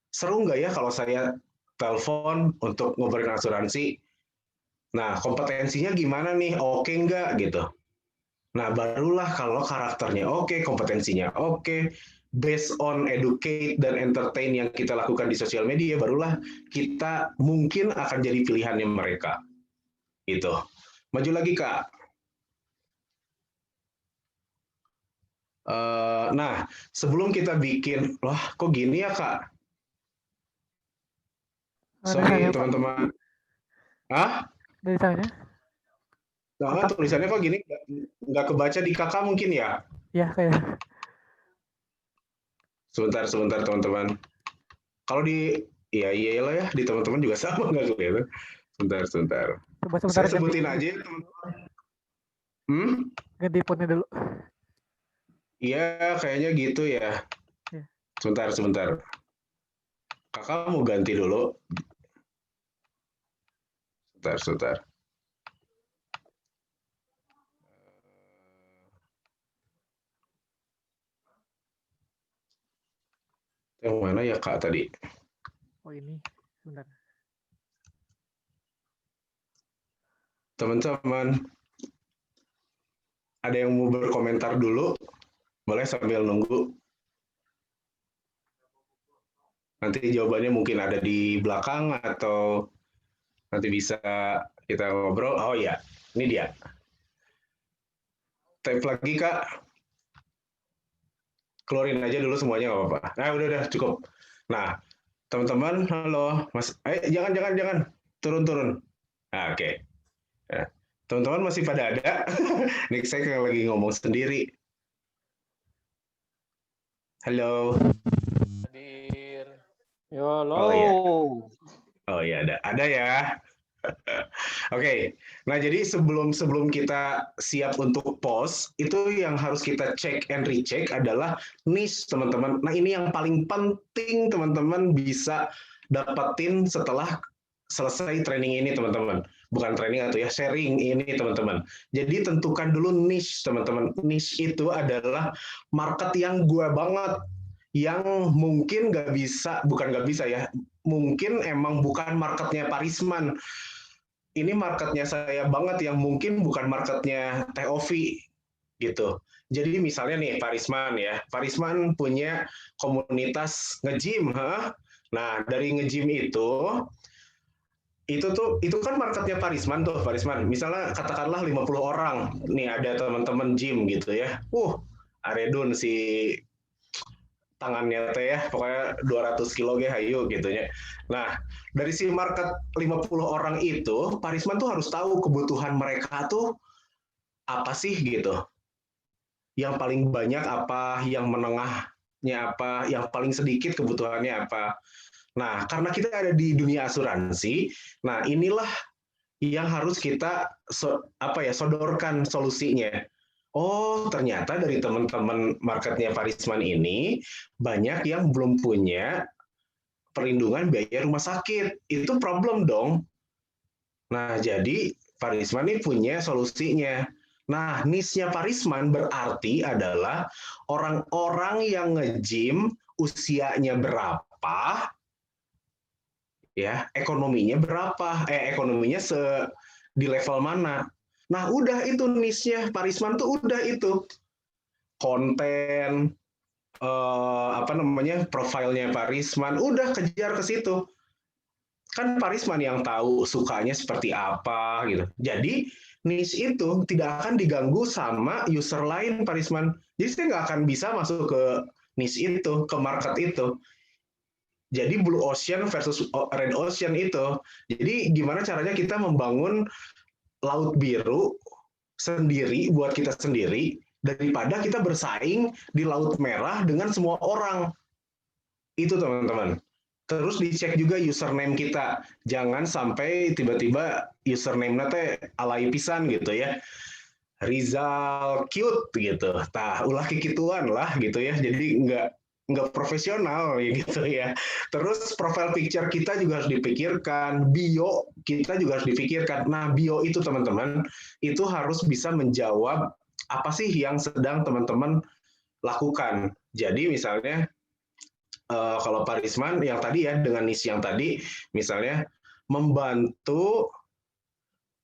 Seru nggak ya kalau saya telepon untuk ngobrolin asuransi? Nah, kompetensinya gimana nih? Oke nggak gitu. Nah, barulah kalau karakternya oke, kompetensinya oke, based on educate dan entertain yang kita lakukan di sosial media, barulah kita mungkin akan jadi pilihannya mereka. Gitu. Maju lagi, Kak. Nah, sebelum kita bikin, wah kok gini ya, Kak? Sorry, teman-teman. Hah? Dari sana? Nah, tulisannya kok gini? Nggak kebaca di kakak mungkin ya? Ya, kayak. Sebentar, teman-teman. Kalau di, ya iyalah ya, di teman-teman juga sama nggak kelihatan. Sebentar. Saya sebutin aja, teman-teman. Ganti fontnya dulu. Iya, kayaknya gitu ya. Sebentar. Kakak mau ganti dulu. Sebentar. Yang mana ya, Kak, tadi? Oh, ini. Sebentar. Teman-teman, ada yang mau berkomentar dulu? Boleh sambil nunggu. Nanti jawabannya mungkin ada di belakang atau nanti bisa kita ngobrol. Oh ya, ini dia. Tap lagi, Kak. Keluarin aja dulu semuanya, nggak apa-apa. Nah, udah, cukup. Nah, teman-teman, halo. Mas, jangan. Turun. Nah, oke. Nah, Teman-teman masih pada ada? Nih saya kayak lagi ngomong sendiri. Halo. Hadir. Yolo. Oh iya. Oh iya ada ya. Oke. Nah, jadi sebelum kita siap untuk post, itu yang harus kita cek and recheck adalah niche, teman-teman. Nah, ini yang paling penting teman-teman bisa dapetin setelah selesai training ini, teman-teman. Bukan training atau ya sharing ini, teman-teman. Jadi tentukan dulu niche, teman-teman. Niche itu adalah market yang gua banget, yang mungkin bukan nggak bisa ya, mungkin emang bukan marketnya Parisman. Ini marketnya saya banget yang mungkin bukan marketnya Teh Ovi gitu. Jadi misalnya nih Parisman ya, Parisman punya komunitas nge-gym, Nah, dari nge-gym itu kan marketnya Parisman tuh, Parisman. Misalnya katakanlah 50 orang, nih ada teman-teman gym gitu ya. Aredun si tangannya teh ya, pokoknya 200 kilo ge hayu gitu ya. Nah, dari si market 50 orang itu, Parisman tuh harus tahu kebutuhan mereka tuh apa sih gitu. Yang paling banyak apa, yang menengahnya apa, yang paling sedikit kebutuhannya apa. Nah, karena kita ada di dunia asuransi, nah inilah yang harus kita sodorkan solusinya. Oh, ternyata dari teman-teman marketnya Parisman ini banyak yang belum punya perlindungan biaya rumah sakit. Itu problem dong. Nah, jadi Parisman ini punya solusinya. Nah, niche-nya Parisman berarti adalah orang-orang yang nge-gym usianya berapa, ya, ekonominya berapa, ekonominya di level mana. Nah, udah itu niche-nya Parisman tuh udah itu. Konten, profilnya Parisman, udah kejar ke situ. Kan Parisman yang tahu sukanya seperti apa gitu. Jadi niche itu tidak akan diganggu sama user lain Parisman. Jadi saya nggak akan bisa masuk ke niche itu, ke market itu. Jadi blue ocean versus red ocean itu. Jadi gimana caranya kita membangun laut biru sendiri buat kita sendiri daripada kita bersaing di laut merah dengan semua orang. Itu teman-teman. Terus dicek juga username kita. Jangan sampai tiba-tiba username-nya teh alay pisan gitu ya. Rizal cute gitu. Tah, ulah kikituan lah gitu ya. Jadi nggak profesional gitu ya. Terus profile picture kita juga harus dipikirkan, bio kita juga harus dipikirkan. Nah, bio itu teman-teman, itu harus bisa menjawab apa sih yang sedang teman-teman lakukan. Jadi misalnya kalau Parisman yang tadi ya, dengan niche yang tadi, misalnya membantu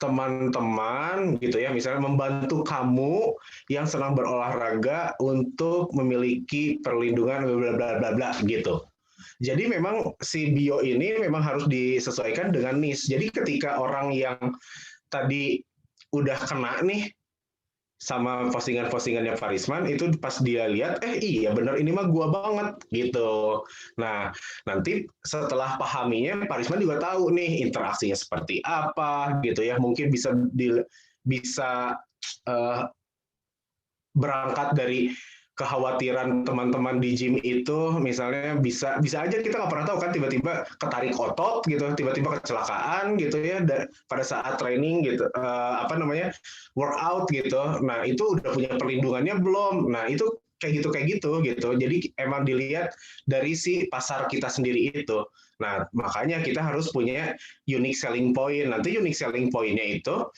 teman-teman gitu ya, misalnya membantu kamu yang sedang berolahraga untuk memiliki perlindungan bla bla bla bla gitu. Jadi memang si bio ini memang harus disesuaikan dengan niche. Jadi ketika orang yang tadi udah kena nih sama postingan-postingannya Parisman, itu pas dia lihat, iya bener ini mah gua banget gitu. Nah, nanti setelah pahaminya, Parisman juga tahu nih interaksinya seperti apa gitu ya. Mungkin bisa berangkat dari kekhawatiran teman-teman di gym itu, misalnya bisa aja kita nggak pernah tahu kan, tiba-tiba ketarik otot gitu, tiba-tiba kecelakaan gitu ya pada saat training gitu, workout gitu. Nah, itu udah punya perlindungannya belum? Nah, itu kayak gitu. Jadi emang dilihat dari si pasar kita sendiri itu. Nah, makanya kita harus punya unique selling point. Nanti unique selling point-nya itu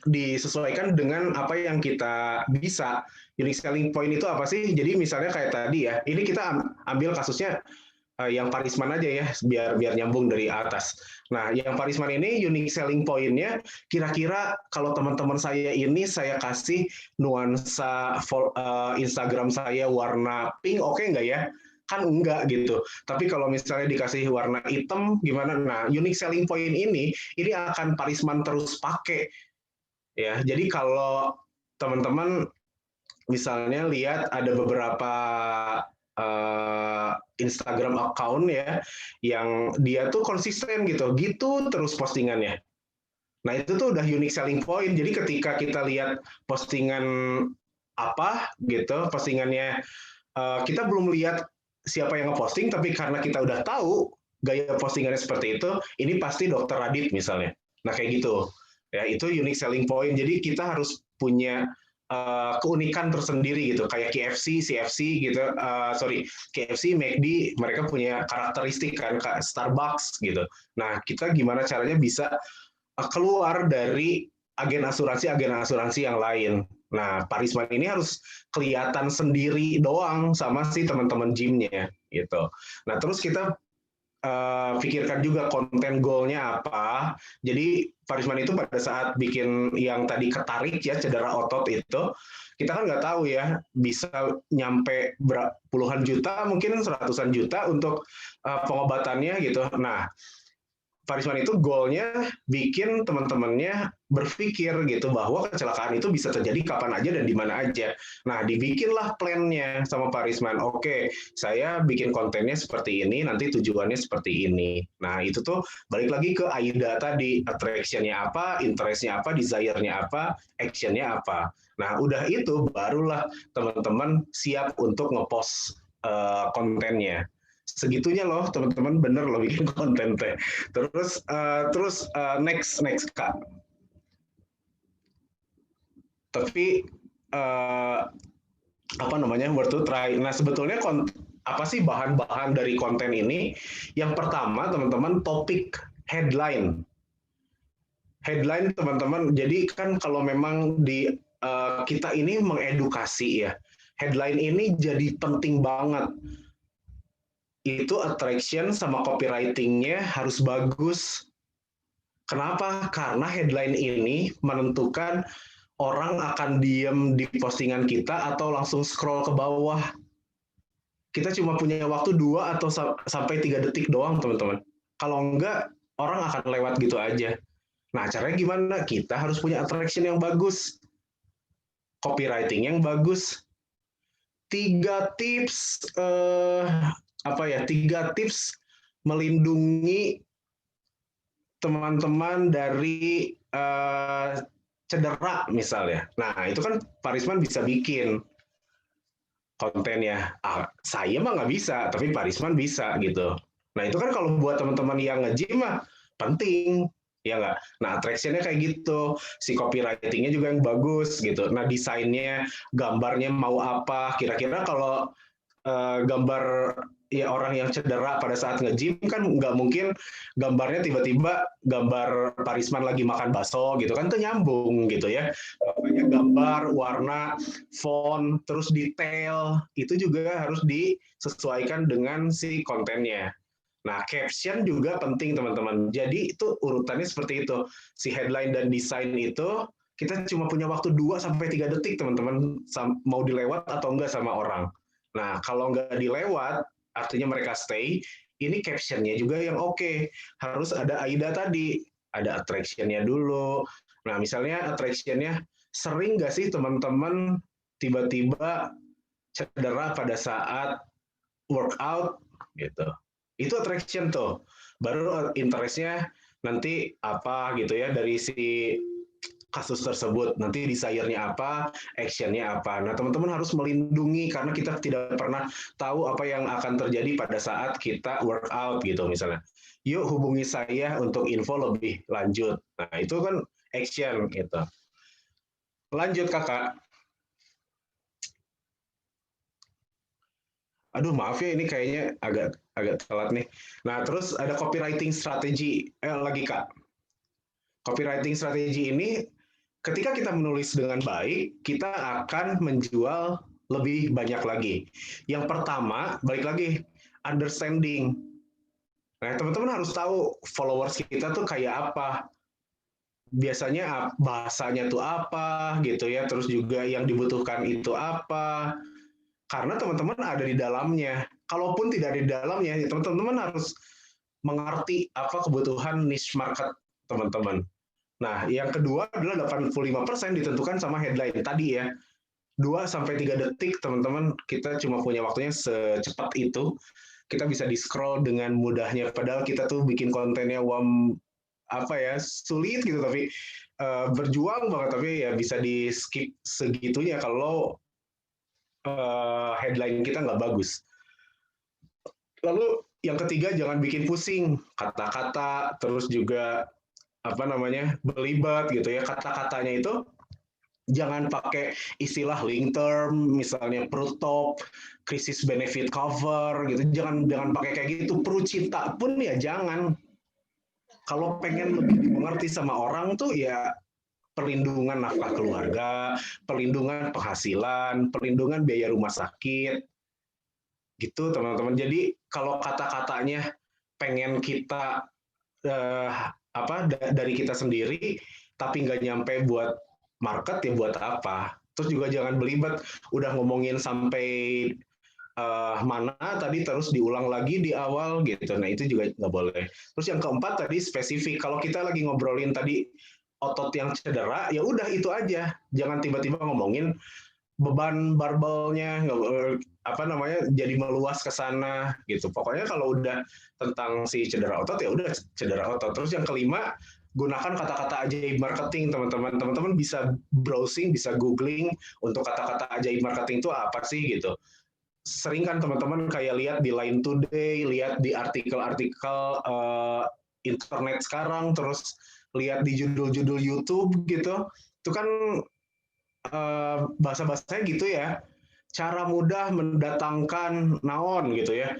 disesuaikan dengan apa yang kita bisa. Unique selling point itu apa sih? Jadi misalnya kayak tadi ya, ini kita ambil kasusnya yang Parisman aja ya, biar nyambung dari atas. Nah, yang Parisman ini unique selling point-nya kira-kira kalau teman-teman saya ini saya kasih nuansa Instagram saya warna pink, oke nggak ya? Kan enggak gitu. Tapi kalau misalnya dikasih warna hitam gimana? Nah, unique selling point ini akan Parisman terus pakai. Ya, jadi kalau teman-teman misalnya lihat ada beberapa Instagram account ya, yang dia tuh konsisten gitu terus postingannya. Nah itu tuh udah unique selling point. Jadi ketika kita lihat postingan apa gitu, postingannya kita belum lihat siapa yang ngeposting, tapi karena kita udah tahu gaya postingannya seperti itu, ini pasti Dr. Radit misalnya. Nah kayak gitu, ya itu unique selling point. Jadi kita harus punya keunikan tersendiri gitu, kayak KFC, CFC gitu, KFC, McD, mereka punya karakteristik kan, kayak Starbucks gitu. Nah kita gimana caranya bisa keluar dari agen asuransi yang lain. Nah, Pak Risman ini harus kelihatan sendiri doang sama si teman-teman gymnya gitu. Nah, terus kita pikirkan juga konten goalnya apa. Jadi Pak Risman itu pada saat bikin yang tadi ketarik ya, cedera otot itu, kita kan nggak tahu ya, bisa nyampe puluhan juta, mungkin seratusan juta untuk pengobatannya gitu. Nah, Pak Risman itu goalnya bikin teman-temannya berpikir gitu bahwa kecelakaan itu bisa terjadi kapan aja dan di mana aja. Nah, dibikinlah plannya sama Pak Risman. Oke, saya bikin kontennya seperti ini, nanti tujuannya seperti ini. Nah, itu tuh balik lagi ke AIDA tadi, attraction-nya apa, interest-nya apa, desire-nya apa, action-nya apa. Nah, udah itu barulah teman-teman siap untuk ngepost kontennya. Segitunya loh teman-teman, bener loh bikin konten teh. Terus next Kak. Tapi apa namanya, worth to try. Nah sebetulnya apa sih bahan-bahan dari konten ini? Yang pertama teman-teman, topik headline teman-teman. Jadi kan kalau memang di kita ini mengedukasi ya, headline ini jadi penting banget. Itu attraction sama copywriting-nya harus bagus. Kenapa? Karena headline ini menentukan orang akan diem di postingan kita atau langsung scroll ke bawah. Kita cuma punya waktu 2 atau sampai 3 detik doang, teman-teman. Kalau enggak, orang akan lewat gitu aja. Nah, caranya gimana? Kita harus punya attraction yang bagus, copywriting yang bagus. 3 tips 3 tips melindungi teman-teman dari cedera misalnya. Nah, itu kan Pak Risman bisa bikin kontennya. Saya mah nggak bisa, tapi Pak Risman bisa gitu. Nah, itu kan kalau buat teman-teman yang nge-gym mah penting, ya nggak? Nah, attraction-nya kayak gitu. Si copywriting-nya juga yang bagus gitu. Nah, desainnya, gambarnya mau apa? Kira-kira kalau gambar ya orang yang cedera pada saat nge-gym kan nggak mungkin gambarnya tiba-tiba gambar Pak Risman lagi makan bakso gitu kan, itu nyambung gitu ya. Pokoknya gambar, warna, font, terus detail itu juga harus disesuaikan dengan si kontennya. Nah, caption juga penting teman-teman. Jadi itu urutannya seperti itu. Si headline dan desain itu kita cuma punya waktu 2 sampai 3 detik teman-teman, mau dilewat atau enggak sama orang. Nah, kalau nggak dilewat, artinya mereka stay, ini caption-nya juga yang oke. Harus ada AIDA tadi, ada attraction-nya dulu. Nah, misalnya attraction-nya, sering nggak sih teman-teman tiba-tiba cedera pada saat workout? Gitu. Itu attraction tuh. Baru interest-nya nanti apa gitu ya, dari si kasus tersebut, nanti desire-nya apa, action-nya apa. Nah, teman-teman harus melindungi karena kita tidak pernah tahu apa yang akan terjadi pada saat kita workout gitu misalnya. Yuk hubungi saya untuk info lebih lanjut. Nah, itu kan action gitu. Lanjut Kakak. Aduh, maaf ya ini kayaknya agak telat nih. Nah, terus ada copywriting strategi lagi Kak. Copywriting strategi ini ketika kita menulis dengan baik, kita akan menjual lebih banyak lagi. Yang pertama, balik lagi, understanding. Nah, teman-teman harus tahu followers kita tuh kayak apa. Biasanya bahasanya tuh apa, gitu ya. Terus juga yang dibutuhkan itu apa. Karena teman-teman ada di dalamnya. Kalaupun tidak ada di dalamnya, teman-teman harus mengerti apa kebutuhan niche market teman-teman. Nah, yang kedua adalah 85% ditentukan sama headline tadi ya. 2 sampai 3 detik teman-teman, kita cuma punya waktunya secepat itu. kita bisa di-scroll dengan mudahnya. Padahal kita tuh bikin kontennya sulit gitu, tapi berjuang banget, tapi ya bisa di-skip segitunya kalau headline kita nggak bagus. Lalu yang ketiga, jangan bikin pusing kata-kata, terus juga belibet gitu ya. Kata-katanya itu jangan pakai istilah link term, misalnya perut top, krisis benefit cover gitu. Jangan pakai kayak gitu. Perlu cinta pun ya jangan. Kalau pengen lebih dimengerti sama orang tuh ya perlindungan nafkah keluarga, perlindungan penghasilan, perlindungan biaya rumah sakit. Gitu teman-teman. Jadi kalau kata-katanya pengen kita dari kita sendiri, tapi nggak nyampe buat market, ya buat apa? Terus juga jangan belibet, udah ngomongin sampai mana tadi terus diulang lagi di awal gitu. Nah itu juga nggak boleh. Terus yang keempat tadi spesifik. Kalau kita lagi ngobrolin tadi otot yang cedera, ya udah itu aja. Jangan tiba-tiba ngomongin beban barbelnya, jadi meluas ke sana gitu. Pokoknya kalau udah tentang si cedera otot, ya udah cedera otot. Terus yang kelima, gunakan kata-kata ajaib marketing, teman-teman. Teman-teman bisa browsing, bisa googling untuk kata-kata ajaib marketing itu apa sih gitu. Sering kan teman-teman kayak lihat di Line Today, lihat di artikel-artikel internet sekarang, terus lihat di judul-judul YouTube gitu. Itu kan bahasa-bahasanya gitu ya. Cara mudah mendatangkan naon gitu ya.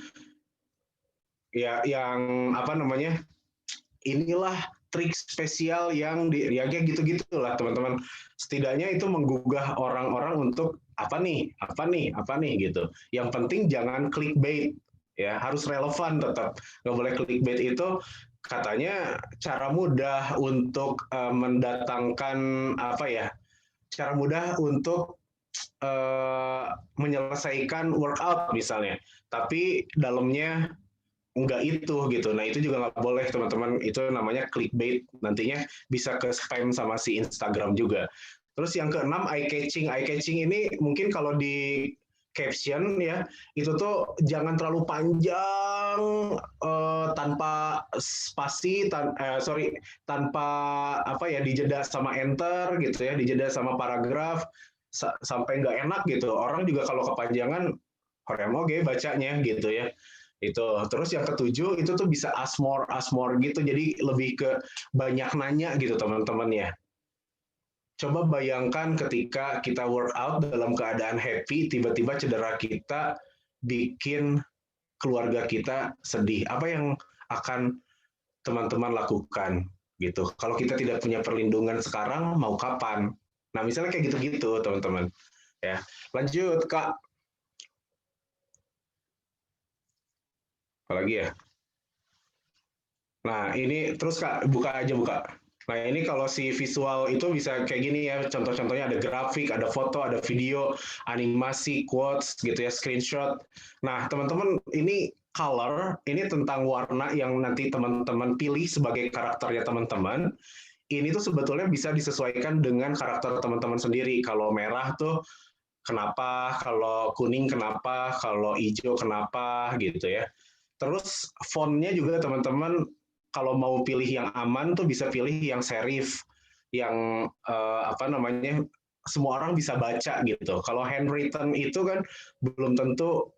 Ya yang inilah trik spesial yang ya kayak gitu-gitulah teman-teman. Setidaknya itu menggugah orang-orang untuk apa nih gitu. Yang penting jangan clickbait ya, harus relevan tetap. Nggak boleh clickbait. Itu katanya cara mudah untuk mendatangkan cara mudah untuk menyelesaikan workout misalnya, tapi dalamnya enggak itu gitu. Nah itu juga nggak boleh teman-teman, itu namanya clickbait, nantinya bisa ke spam sama si Instagram juga. Terus yang keenam, eye catching ini mungkin kalau di caption ya, itu tuh jangan terlalu panjang tanpa spasi, tanpa dijeda sama enter gitu ya, dijeda sama paragraf sampai nggak enak gitu. Orang juga kalau kepanjangan horemoge bacanya gitu ya. Itu. Terus yang ketujuh itu tuh bisa ask more gitu. Jadi lebih ke banyak nanya gitu teman-teman ya. Coba bayangkan ketika kita workout dalam keadaan happy, tiba-tiba cedera kita bikin keluarga kita sedih. Apa yang akan teman-teman lakukan gitu? Kalau kita tidak punya perlindungan sekarang, mau kapan? Nah, misalnya kayak gitu-gitu, teman-teman. Ya, lanjut, Kak. Apalagi ya? Nah, ini terus Kak, buka. Nah, ini kalau si visual itu bisa kayak gini ya, contoh-contohnya ada grafik, ada foto, ada video, animasi, quotes gitu ya, screenshot. Nah, teman-teman, ini color, ini tentang warna yang nanti teman-teman pilih sebagai karakternya teman-teman. Ini tuh sebetulnya bisa disesuaikan dengan karakter teman-teman sendiri. Kalau merah tuh kenapa, kalau kuning kenapa, kalau hijau kenapa gitu ya. Terus fontnya juga teman-teman kalau mau pilih yang aman tuh bisa pilih yang serif, yang semua orang bisa baca gitu. Kalau handwritten itu kan belum tentu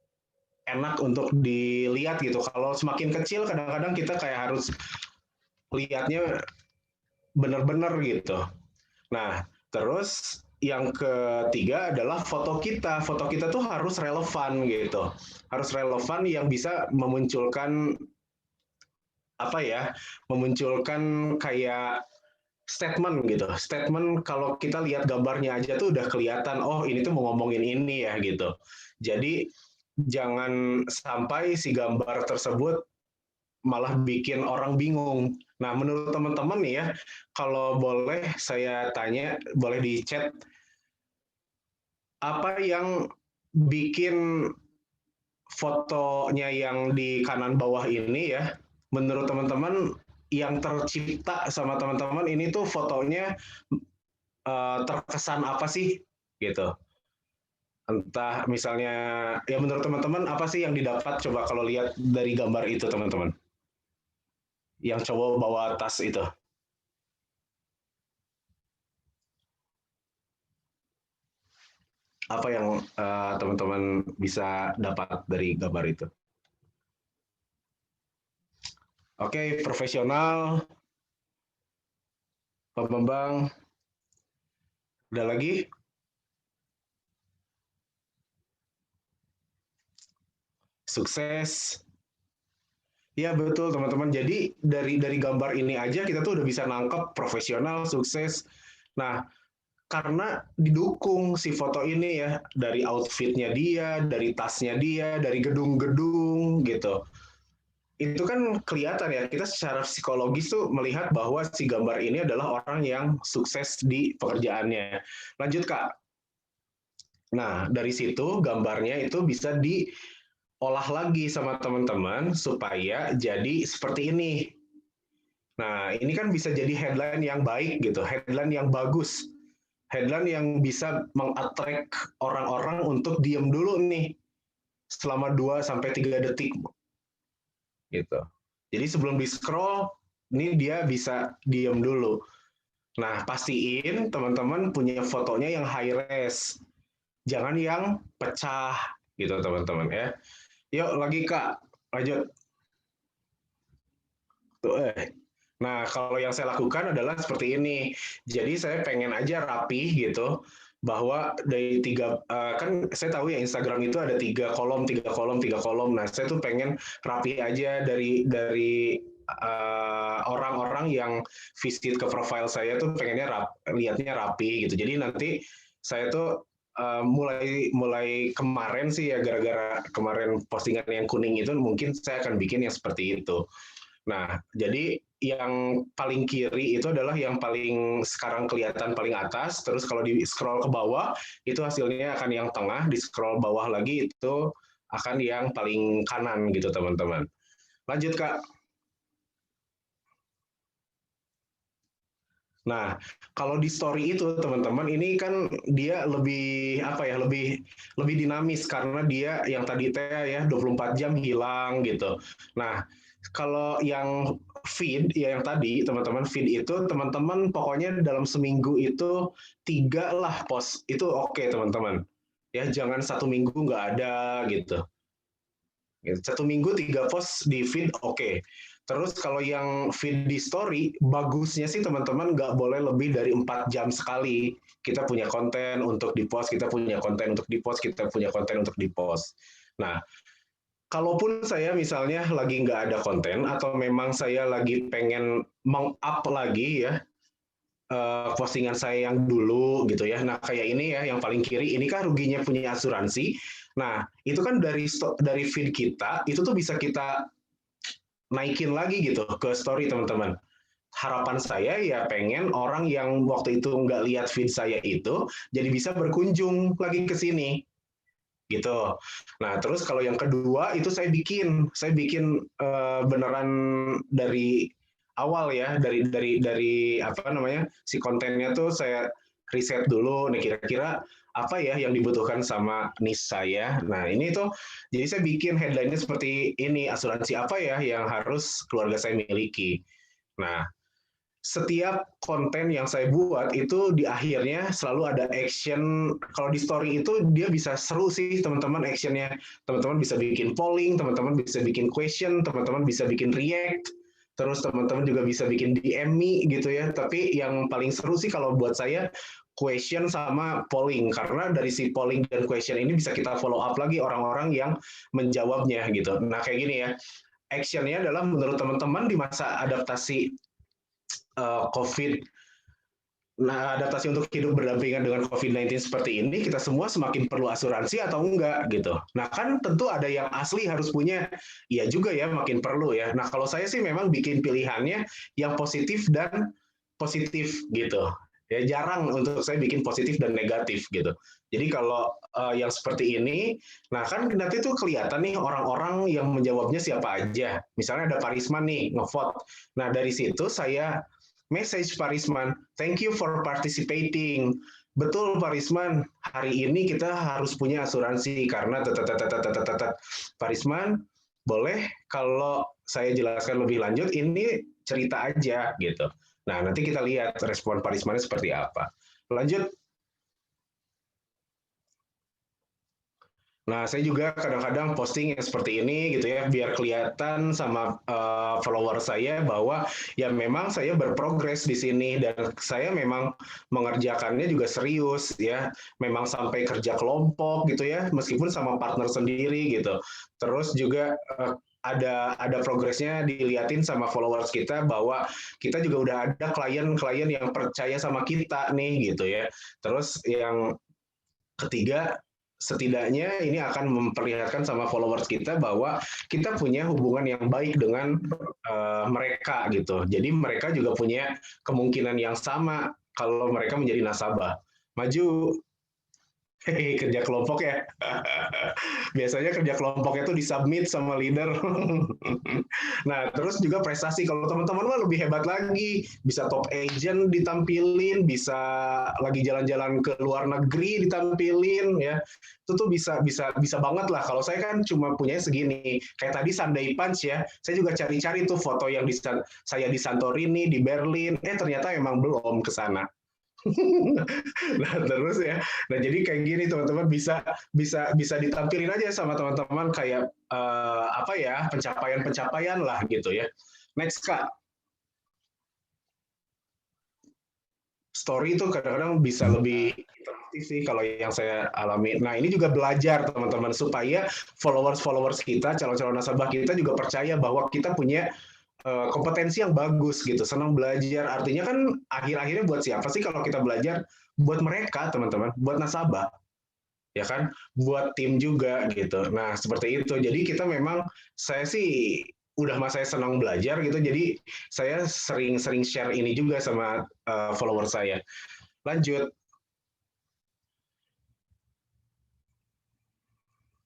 enak untuk dilihat gitu. Kalau semakin kecil kadang-kadang kita kayak harus lihatnya benar-benar gitu. Nah, terus yang ketiga adalah foto kita. Foto kita tuh harus relevan gitu. Harus relevan yang bisa memunculkan memunculkan kayak statement gitu. Statement kalau kita lihat gambarnya aja tuh udah kelihatan, oh ini tuh mau ngomongin ini ya gitu. Jadi jangan sampai si gambar tersebut malah bikin orang bingung. Nah, menurut teman-teman nih ya, kalau boleh saya tanya, boleh di chat, apa yang bikin fotonya yang di kanan bawah ini ya, menurut teman-teman yang tercipta sama teman-teman ini tuh fotonya terkesan apa sih gitu. Entah misalnya, ya menurut teman-teman apa sih yang didapat coba kalau lihat dari gambar itu teman-teman? Yang cowok bawa tas itu. Apa yang teman-teman bisa dapat dari gambar itu? Oke, profesional. Pak Bambang. Ada lagi? Sukses. Ya betul teman-teman. Jadi dari gambar ini aja kita tuh udah bisa nangkep profesional, sukses. Nah, karena didukung si foto ini ya dari outfitnya dia, dari tasnya dia, dari gedung-gedung gitu. Itu kan kelihatan ya, kita secara psikologis tuh melihat bahwa si gambar ini adalah orang yang sukses di pekerjaannya. Lanjut Kak. Nah, dari situ gambarnya itu bisa diolah lagi sama teman-teman supaya jadi seperti ini. Nah, ini kan bisa jadi headline yang baik gitu, headline yang bagus. Headline yang bisa mengattract orang-orang untuk diem dulu nih selama 2-3 detik. Gitu. Jadi sebelum di-scroll, ini dia bisa diem dulu. Nah, pastiin teman-teman punya fotonya yang high res. Jangan yang pecah gitu teman-teman ya. Yuk lagi Kak, lanjut. Tuh, Nah, kalau yang saya lakukan adalah seperti ini. Jadi saya pengen aja rapi gitu, bahwa dari kan saya tahu ya Instagram itu ada 3 kolom, 3 kolom, 3 kolom. Nah, saya tuh pengen rapi aja dari orang-orang yang visit ke profile saya tuh pengennya lihatnya rapi gitu. Jadi nanti saya tuh mulai kemarin sih ya gara-gara kemarin postingan yang kuning itu mungkin saya akan bikin yang seperti itu. Nah, jadi yang paling kiri itu adalah yang paling sekarang kelihatan paling atas, terus kalau di scroll ke bawah, itu hasilnya akan yang tengah, di scroll bawah lagi itu akan yang paling kanan gitu teman-teman. Lanjut Kak. Nah, kalau di story itu teman-teman ini kan dia lebih lebih dinamis karena dia yang tadi ya 24 jam hilang gitu. Nah, kalau yang feed ya yang tadi teman-teman feed itu teman-teman pokoknya dalam seminggu itu 3 lah post itu oke teman-teman. Ya jangan 1 minggu nggak ada gitu. 1 minggu 3 post di feed oke. Terus kalau yang feed di story, bagusnya sih teman-teman nggak boleh lebih dari 4 jam sekali. Kita punya konten untuk di-post, kita punya konten untuk di-post, kita punya konten untuk di-post. Nah, kalaupun saya misalnya lagi nggak ada konten, atau memang saya lagi pengen meng-up lagi ya, postingan saya yang dulu gitu ya. Nah, kayak ini ya, yang paling kiri, ini kan ruginya punya asuransi. Nah, itu kan dari feed kita, itu tuh bisa kita naikin lagi gitu ke story teman-teman. Harapan saya ya pengen orang yang waktu itu nggak lihat feed saya itu jadi bisa berkunjung lagi ke sini gitu. Nah terus kalau yang kedua itu saya bikin beneran dari awal ya dari apa namanya si kontennya tuh saya riset dulu nih kira-kira apa ya yang dibutuhkan sama niche saya. Nah, ini tuh jadi saya bikin headline-nya seperti ini, asuransi apa ya yang harus keluarga saya miliki. Nah, setiap konten yang saya buat itu di akhirnya selalu ada action. Kalau di story itu dia bisa seru sih teman-teman actionnya. Teman-teman bisa bikin polling, teman-teman bisa bikin question, teman-teman bisa bikin react, terus teman-teman juga bisa bikin DM gitu ya. Tapi yang paling seru sih kalau buat saya question sama polling, karena dari si polling dan question ini bisa kita follow up lagi orang-orang yang menjawabnya gitu. Nah kayak gini ya, actionnya adalah menurut teman-teman di masa adaptasi COVID, nah adaptasi untuk hidup berdampingan dengan COVID-19 seperti ini, kita semua semakin perlu asuransi atau enggak gitu. Nah kan tentu ada yang asli harus punya, iya juga ya makin perlu ya. Nah kalau saya sih memang bikin pilihannya yang positif dan positif gitu. Ya jarang untuk saya bikin positif dan negatif gitu. Jadi kalau yang seperti ini, nah kan nanti tuh kelihatan nih orang-orang yang menjawabnya siapa aja. Misalnya ada Pak Risman nih ngevote. Nah dari situ saya message Pak Risman, thank you for participating. Betul Pak Risman, hari ini kita harus punya asuransi karena Pak Risman, boleh kalau saya jelaskan lebih lanjut, ini cerita aja gitu. Nah, nanti kita lihat respon Pak Risman seperti apa. Lanjut. Nah, saya juga kadang-kadang posting yang seperti ini gitu ya, biar kelihatan sama follower saya bahwa ya memang saya berprogres di sini dan saya memang mengerjakannya juga serius ya, memang sampai kerja kelompok gitu ya, meskipun sama partner sendiri gitu. Terus juga ada progresnya dilihatin sama followers kita bahwa kita juga udah ada klien-klien yang percaya sama kita nih gitu ya. Terus yang ketiga, setidaknya ini akan memperlihatkan sama followers kita bahwa kita punya hubungan yang baik dengan mereka gitu. Jadi mereka juga punya kemungkinan yang sama kalau mereka menjadi nasabah. Maju. Hehehe, kerja kelompok ya. Biasanya kerja kelompoknya itu disubmit sama leader. Nah, terus juga prestasi. Kalau teman-teman mah lebih hebat lagi. Bisa top agent ditampilin, bisa lagi jalan-jalan ke luar negeri ditampilin ya. Itu tuh bisa banget lah. Kalau saya kan cuma punya segini. Kayak tadi Sunday Punch ya. Saya juga cari-cari tuh foto yang saya di Santorini, di Berlin. Ternyata emang belum ke sana. Nah terus ya, nah jadi kayak gini teman-teman bisa ditampilin aja sama teman-teman kayak apa ya, pencapaian lah gitu ya. Next Kak. Story itu kadang-kadang bisa lebih interaktif sih kalau yang saya alami. Nah ini juga belajar teman-teman supaya followers kita, calon-calon nasabah kita juga percaya bahwa kita punya kompetensi yang bagus gitu, senang belajar. Artinya kan akhir-akhirnya buat siapa sih kalau kita belajar? Buat mereka teman-teman, buat nasabah, ya kan? Buat tim juga gitu. Nah seperti itu. Jadi kita memang, saya sih udah saya senang belajar gitu. Jadi saya sering share ini juga sama follower saya. Lanjut.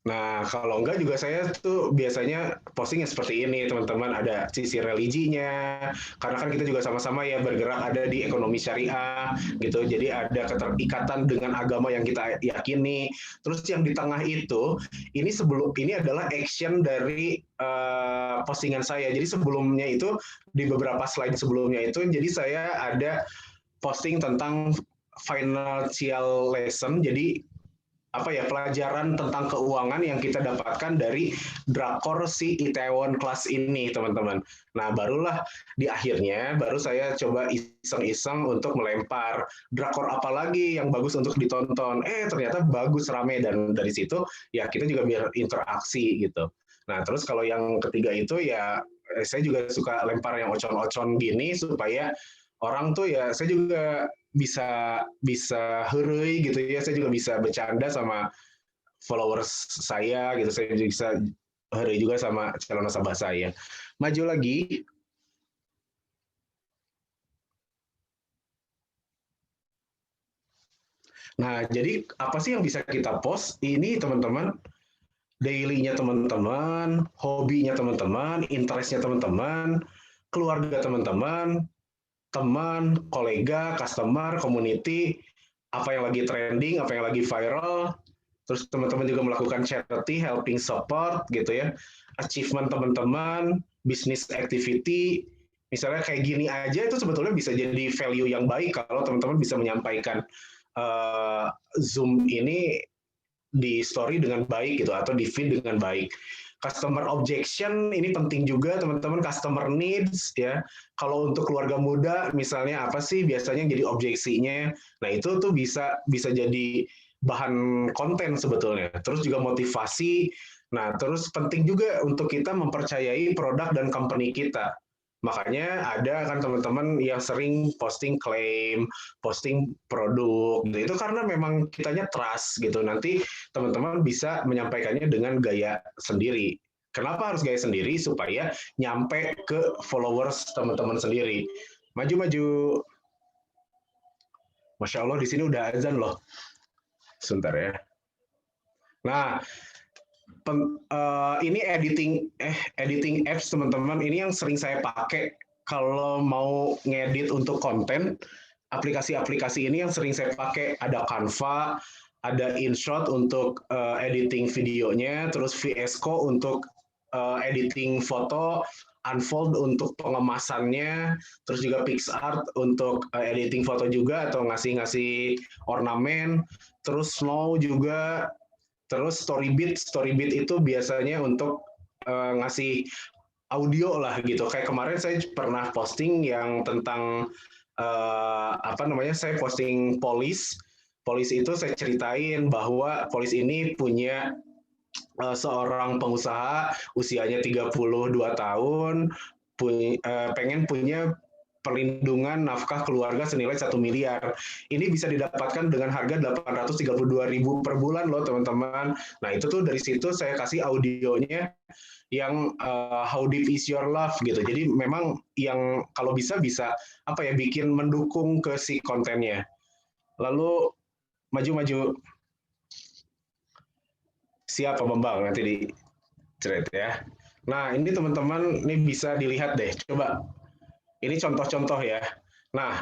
Nah, kalau enggak juga saya tuh biasanya postingnya seperti ini, teman-teman. Ada sisi religinya, karena kan kita juga sama-sama ya bergerak ada di ekonomi syariah, gitu. Jadi ada keterikatan dengan agama yang kita yakini. Terus yang di tengah itu, ini adalah action dari postingan saya. Jadi sebelumnya itu, di beberapa slide sebelumnya itu, jadi saya ada posting tentang financial lesson, jadi apa ya, pelajaran tentang keuangan yang kita dapatkan dari drakor si Itaewon Class ini teman-teman. Nah barulah di akhirnya baru saya coba iseng-iseng untuk melempar drakor apa lagi yang bagus untuk ditonton. Ternyata bagus, rame, dan dari situ ya kita juga biar interaksi gitu. Nah terus kalau yang ketiga itu ya saya juga suka lempar yang ocon-ocon gini supaya orang tuh ya, saya juga bisa heureuy gitu ya, saya juga bisa bercanda sama followers saya gitu, saya bisa heureuy juga sama calon nasabah saya. Maju lagi. Nah, jadi apa sih yang bisa kita post? Ini teman-teman, daily-nya teman-teman, hobinya teman-teman, interest-nya teman-teman, keluarga teman-teman, teman, kolega, customer, community, apa yang lagi trending, apa yang lagi viral, terus teman-teman juga melakukan charity, helping support, gitu ya, achievement teman-teman, business activity, misalnya kayak gini aja itu sebetulnya bisa jadi value yang baik kalau teman-teman bisa menyampaikan Zoom ini di story dengan baik gitu, atau di feed dengan baik. Customer objection ini penting juga teman-teman, customer needs ya. Kalau untuk keluarga muda misalnya apa sih biasanya jadi objeksinya. Nah, itu tuh bisa jadi bahan konten sebetulnya. Terus juga motivasi. Nah, terus penting juga untuk kita mempercayai produk dan company kita. Makanya ada kan teman-teman yang sering posting klaim, posting produk gitu. Itu karena memang kitanya trust gitu. Nanti teman-teman bisa menyampaikannya dengan gaya sendiri. Kenapa harus gaya sendiri? Supaya nyampe ke followers teman-teman sendiri. Maju-maju. Masya Allah di sini udah azan loh. Sebentar ya. Nah, ini editing apps teman-teman, ini yang sering saya pakai kalau mau ngedit untuk konten. aplikasi-aplikasi ini yang sering saya pakai. Ada Canva, ada InShot untuk editing videonya, terus VS Code untuk editing foto, Unfold untuk pengemasannya, terus juga PixArt untuk editing foto juga atau ngasih ornamen, terus Snow juga, terus Storybit itu biasanya untuk ngasih audio lah gitu. Kayak kemarin saya pernah posting yang tentang saya posting Polis. Polis itu saya ceritain bahwa Polis ini punya seorang pengusaha usianya 32 tahun, pengen punya perlindungan nafkah keluarga senilai 1 miliar. Ini bisa didapatkan dengan harga 832.000 per bulan loh teman-teman. Nah itu tuh dari situ saya kasih audionya yang How Deep Is Your Love gitu. Jadi memang yang kalau bisa bikin mendukung ke si kontennya. Lalu maju. Siap Pak Bambang nanti di thread ya. Nah ini teman-teman ini bisa dilihat deh. Coba ini contoh-contoh ya. Nah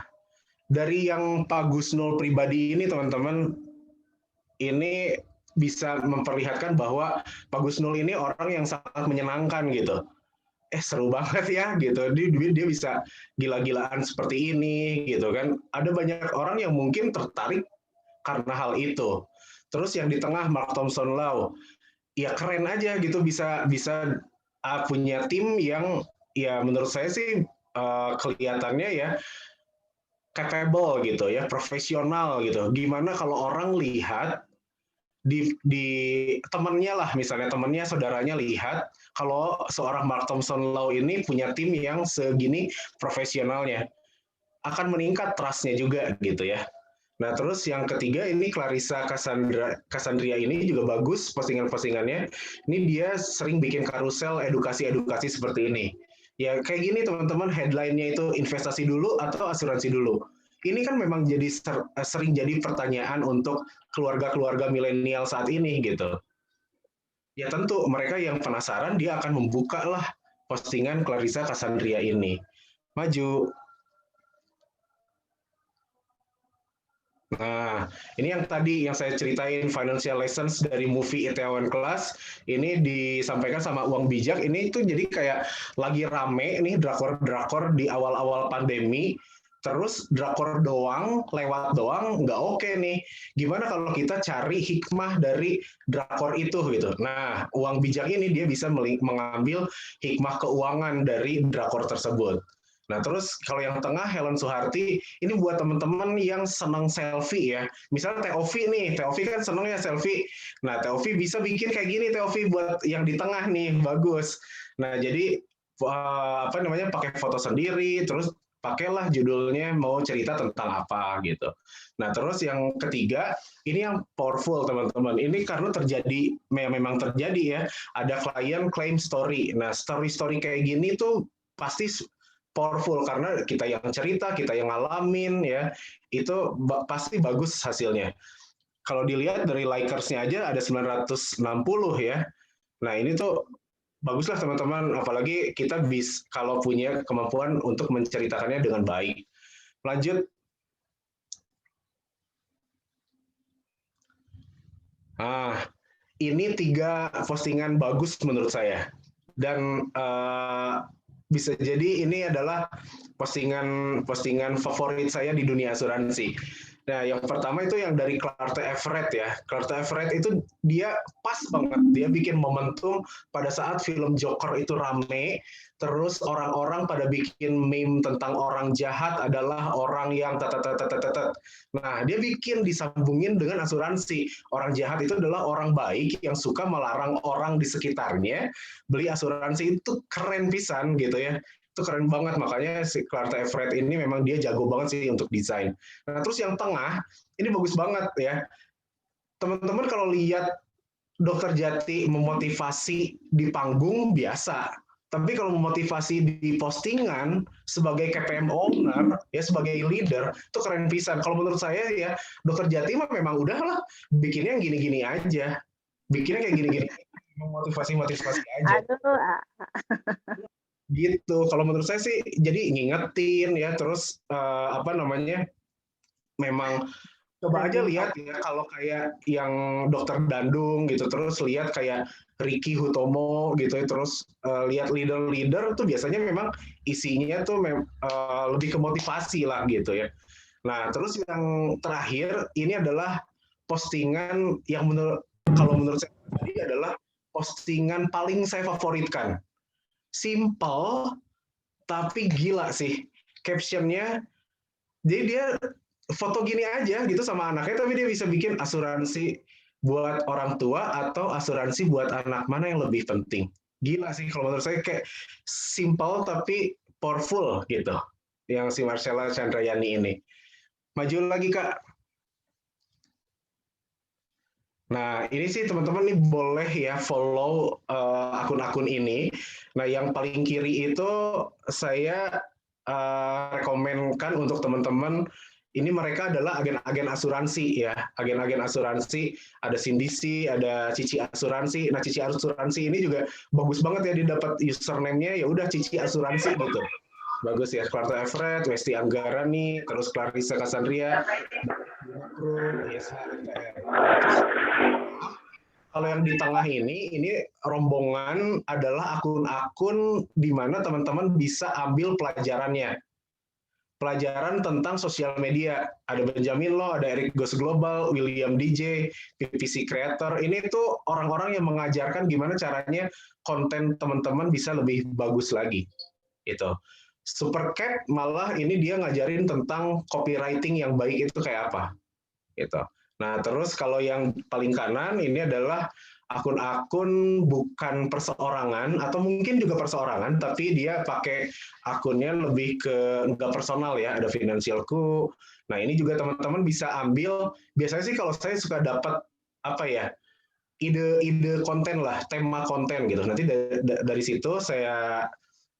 dari yang Pak Gusnul pribadi ini teman-teman ini bisa memperlihatkan bahwa Pak Gusnul ini orang yang sangat menyenangkan gitu. Seru banget ya gitu. Dia bisa gila-gilaan seperti ini gitu kan. Ada banyak orang yang mungkin tertarik karena hal itu. Terus yang di tengah Mark Thompson Law, ya keren aja gitu bisa punya tim yang ya menurut saya sih kelihatannya ya capable gitu ya, profesional gitu. Gimana kalau orang lihat di temannya lah, misalnya temannya, saudaranya lihat kalau seorang Mark Thompson Law ini punya tim yang segini profesionalnya, akan meningkat trust-nya juga gitu ya. Nah, terus yang ketiga ini Clarissa Cassandria ini juga bagus postingan-postingannya. Ini dia sering bikin karusel edukasi-edukasi seperti ini. Ya kayak gini teman-teman, headline-nya itu investasi dulu atau asuransi dulu. Ini kan memang jadi sering jadi pertanyaan untuk keluarga-keluarga milenial saat ini gitu. Ya tentu mereka yang penasaran dia akan membuka lah postingan Clarissa Cassandria ini. Maju. Nah, ini yang tadi yang saya ceritain financial lessons dari movie Itaewon Class, ini disampaikan sama Uang Bijak, ini tuh jadi kayak lagi rame nih drakor-drakor di awal-awal pandemi, terus drakor doang, lewat doang, nggak oke nih. Gimana kalau kita cari hikmah dari drakor itu gitu. Nah, Uang Bijak ini dia bisa mengambil hikmah keuangan dari drakor tersebut. Nah, terus kalau yang tengah Helen Suharti, ini buat teman-teman yang senang selfie ya. Misalnya Teofi nih, Teofi kan senang ya selfie. Nah, Teofi bisa bikin kayak gini Teofi buat yang di tengah nih, bagus. Nah, jadi pakai foto sendiri, terus pakailah judulnya mau cerita tentang apa gitu. Nah, terus yang ketiga, ini yang powerful teman-teman. Ini karena memang terjadi ya, ada klien claim story. Nah, story-story kayak gini tuh pasti powerful karena kita yang cerita, kita yang ngalamin ya, itu pasti bagus hasilnya. Kalau dilihat dari likersnya aja ada 960 ya. Nah ini tuh baguslah teman-teman, apalagi kita kalau punya kemampuan untuk menceritakannya dengan baik. Lanjut. Ini 3 postingan bagus menurut saya. Dan bisa jadi ini adalah postingan favorit saya di dunia asuransi. Nah, yang pertama itu yang dari Clarte Everett ya. Clarte Everett itu dia pas banget, dia bikin momentum pada saat film Joker itu rame, terus orang-orang pada bikin meme tentang orang jahat adalah orang yang Nah, dia bikin disambungin dengan asuransi. Orang jahat itu adalah orang baik yang suka melarang orang di sekitarnya beli asuransi. Itu keren pisan gitu ya. Itu keren banget, makanya si Clarte Everett ini memang dia jago banget sih untuk desain. Nah, terus yang tengah, ini bagus banget ya. Teman-teman kalau lihat Dokter Jati memotivasi di panggung biasa, tapi kalau memotivasi di postingan sebagai KPM owner, ya sebagai leader, itu keren pisan. Kalau menurut saya ya, Dokter Jati mah memang udahlah, bikinnya yang gini-gini aja. Bikinnya kayak gini-gini. Motivasi-motivasi aja. Gitu. Kalau menurut saya sih jadi ngingetin ya, terus memang coba aja lihat ya kalau kayak yang Dokter Dandung gitu, terus lihat kayak Ricky Hutomo gitu, terus lihat leader-leader tuh biasanya memang isinya tuh lebih ke motivasi lah gitu ya. Nah, terus yang terakhir ini adalah postingan yang kalau menurut saya tadi adalah postingan paling saya favoritkan. Simple tapi gila sih captionnya. Jadi dia foto gini aja gitu sama anaknya, tapi dia bisa bikin asuransi buat orang tua atau asuransi buat anak, mana yang lebih penting. Gila sih kalau menurut saya, kayak simple tapi powerful gitu yang si Marcella Chandrayani ini. Maju lagi Kak. Nah, ini sih teman-teman nih boleh ya follow akun-akun ini. Nah, yang paling kiri itu saya rekomenkan untuk teman-teman, ini mereka adalah agen-agen asuransi ya, agen-agen asuransi, ada Sindisi, ada Cici Asuransi. Nah, Cici Asuransi ini juga bagus banget ya, dia dapat username-nya ya udah Cici Asuransi gitu. Bagus ya, Clarta Everett, Westi Anggarani, terus Clarissa Cassandria, kalau yang di tengah ini rombongan adalah akun-akun di mana teman-teman bisa ambil pelajarannya. Pelajaran tentang sosial media. Ada Benjamin Loh, ada Eric Goes Global, William DJ, PPC Creator. Ini tuh orang-orang yang mengajarkan gimana caranya konten teman-teman bisa lebih bagus lagi. Gitu. Supercat malah ini dia ngajarin tentang copywriting yang baik itu kayak apa. Gitu. Nah, terus kalau yang paling kanan ini adalah akun-akun bukan perseorangan atau mungkin juga perseorangan, tapi dia pakai akunnya lebih ke nggak personal ya, ada Finansialku. Nah, ini juga teman-teman bisa ambil, biasanya sih kalau saya suka dapat apa ya, ide-ide konten lah, tema konten gitu. Nanti dari situ saya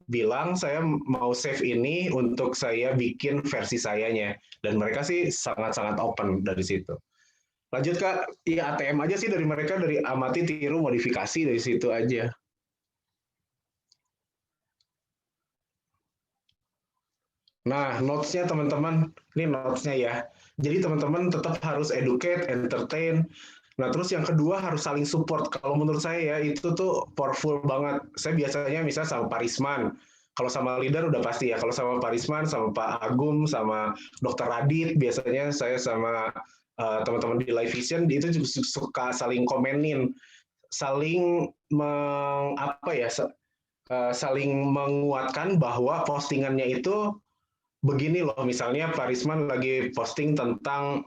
bilang saya mau save ini untuk saya bikin versi sayanya, dan mereka sih sangat-sangat open dari situ. Lanjut Kak, ya ATM aja sih dari mereka, dari amati, tiru, modifikasi, dari situ aja. Nah, notes-nya teman-teman, ini notes-nya ya. Jadi teman-teman tetap harus educate, entertain. Nah, terus yang kedua harus saling support. Kalau menurut saya ya, itu tuh powerful banget. Saya biasanya misalnya sama Pak Risman, kalau sama leader udah pasti ya. Kalau sama Pak Risman, sama Pak Agung, sama Dr. Radit, biasanya saya sama teman-teman di Live Vision itu juga suka saling komenin, saling saling menguatkan bahwa postingannya itu begini loh. Misalnya Pak Risman lagi posting tentang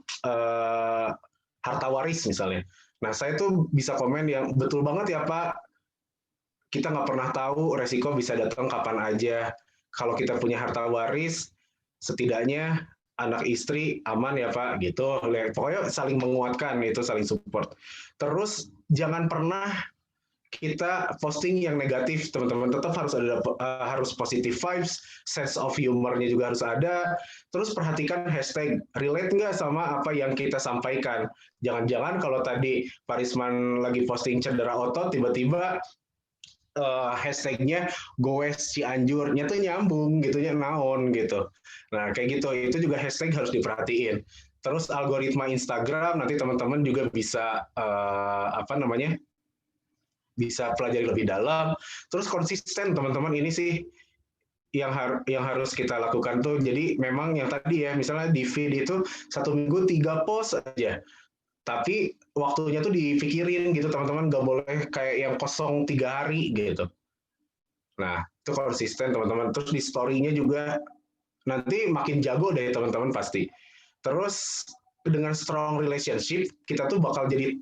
harta waris misalnya. Nah, saya tuh bisa komen yang betul banget ya Pak. Kita nggak pernah tahu resiko bisa datang kapan aja. Kalau kita punya harta waris, setidaknya anak istri aman ya Pak, gitu. Pokoknya saling menguatkan, itu saling support. Terus jangan pernah kita posting yang negatif, teman-teman. Tetap harus positive vibes, sense of humor-nya juga harus ada. Terus perhatikan hashtag, relate nggak sama apa yang kita sampaikan. Jangan-jangan kalau tadi Pak Risman lagi posting cedera otot, tiba-tiba hashtagnya goes Cianjurnya tuh nyambung gitunya, naon gitu. Nah kayak gitu, itu juga hashtag harus diperhatiin. Terus algoritma Instagram nanti teman-teman juga bisa bisa pelajari lebih dalam. Terus konsisten teman-teman, ini sih yang harus kita lakukan tuh. Jadi memang yang tadi ya, misalnya di feed itu 1 minggu 3 post aja. Tapi waktunya tuh dipikirin gitu teman-teman, nggak boleh kayak yang kosong 3 hari gitu. Nah, itu konsisten teman-teman. Terus di story-nya juga nanti makin jago deh teman-teman pasti. Terus dengan strong relationship, kita tuh bakal jadi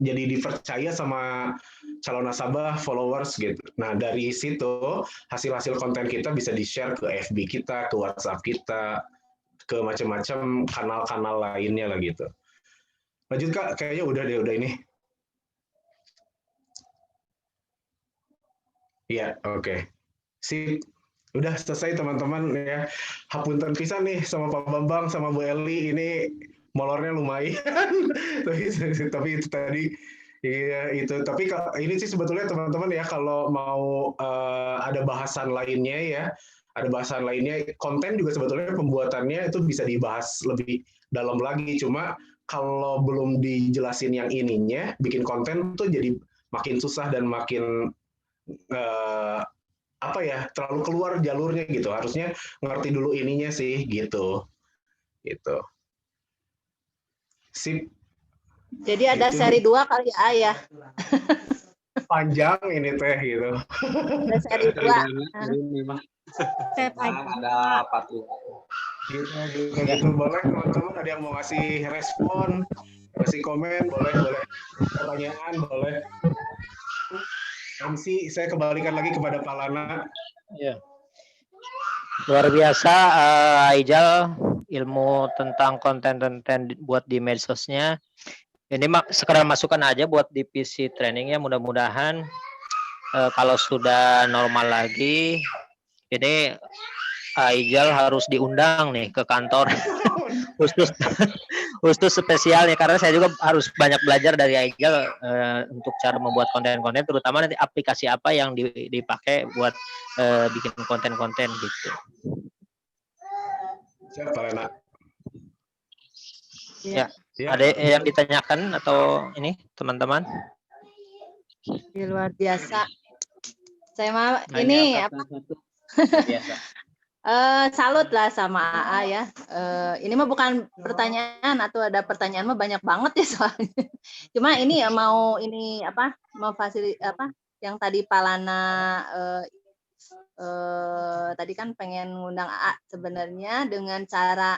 dipercaya sama calon nasabah, followers gitu. Nah, dari situ hasil-hasil konten kita bisa di-share ke FB kita, ke WhatsApp kita, ke macam-macam kanal-kanal lainnya lah gitu. Lanjut Kak, kayaknya udah ini. Iya, oke. Sip. Udah selesai teman-teman ya. Hapunten pisan nih sama Pak Bambang, sama Bu Eli, ini molornya lumayan. tapi itu tadi, iya itu. Tapi ini sih sebetulnya teman-teman ya, kalau mau ada bahasan lainnya ya, konten juga sebetulnya pembuatannya itu bisa dibahas lebih dalam lagi. Cuma kalau belum dijelasin yang ininya, bikin konten tuh jadi makin susah dan makin apa ya, terlalu keluar jalurnya gitu. Harusnya ngerti dulu ininya sih gitu. Gitu. Sip. Jadi ada Itu seri 2 kali ya, ya. panjang ini teh gitu. Ada seri 2. Ada patuh. Gitu. Boleh teman-teman ada yang mau ngasih respon, ngasih komen, boleh pertanyaan, boleh. MC, saya kembalikan lagi kepada Pak Lana. Ya. Luar biasa, Aijal, ilmu tentang konten-konten buat di medsosnya. Ini sekedar masukan aja buat di PC training ya, mudah-mudahan kalau sudah normal lagi, ini Aijal harus diundang nih ke kantor khusus spesialnya, karena saya juga harus banyak belajar dari Aijal untuk cara membuat konten-konten, terutama nanti aplikasi apa yang dipakai buat bikin konten-konten gitu. Siapa Lana? Ya. Ya. Ada yang ditanyakan atau ini teman-teman? Ya, luar biasa. Saya mau ini apa? Biasa. Salut lah sama AA ya. Ini mah bukan pertanyaan atau ada pertanyaan mah banyak banget ya soalnya. Cuma ini ya mau yang tadi Palana tadi kan pengen ngundang AA sebenarnya dengan cara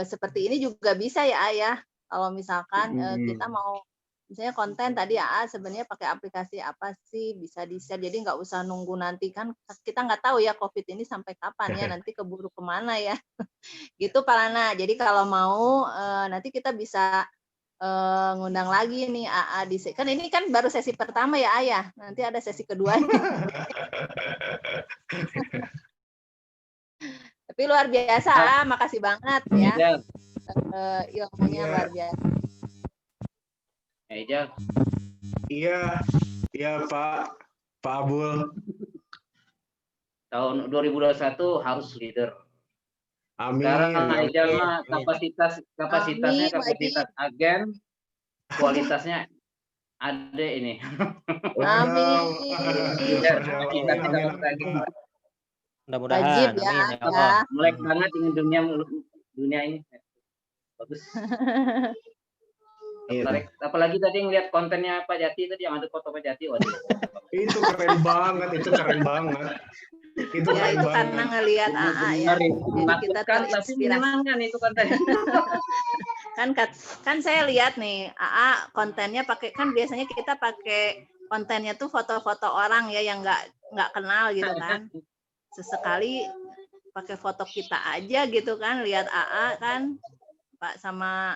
seperti ini juga bisa ya Ayah. Kalau misalkan kita mau misalnya konten tadi sebenarnya pakai aplikasi apa sih bisa di-share, jadi nggak usah nunggu nanti, kan kita nggak tahu ya COVID ini sampai kapan ya, nanti keburu kemana ya gitu Pak Lana. Jadi kalau mau nanti kita bisa ngundang lagi nih kan ini kan baru sesi pertama ya Ayah, nanti ada sesi keduanya. Tapi luar biasa, makasih banget ya. Ilmunya luar biasa. Iya Pak Abul. Tahun 2021 harus leader. Amin. Sekarang Aijal mah kapasitasnya kapasitas agen, kualitasnya ada ini. Amin. Mudah-mudahan. Ya, melek banget dengan dunia ini. Bagus. Apalagi tadi ngeliat kontennya Pak Jati tadi yang ada foto Pak Jati, waduh. Itu keren banget. Itu keren itu karena ngelihat ya. Jadi kita terinspirasi itu kontennya. kan saya lihat nih kontennya pakai, kan biasanya kita pakai kontennya tuh foto-foto orang ya yang nggak kenal gitu kan. Sesekali pakai foto kita aja gitu kan, lihat kan Pak sama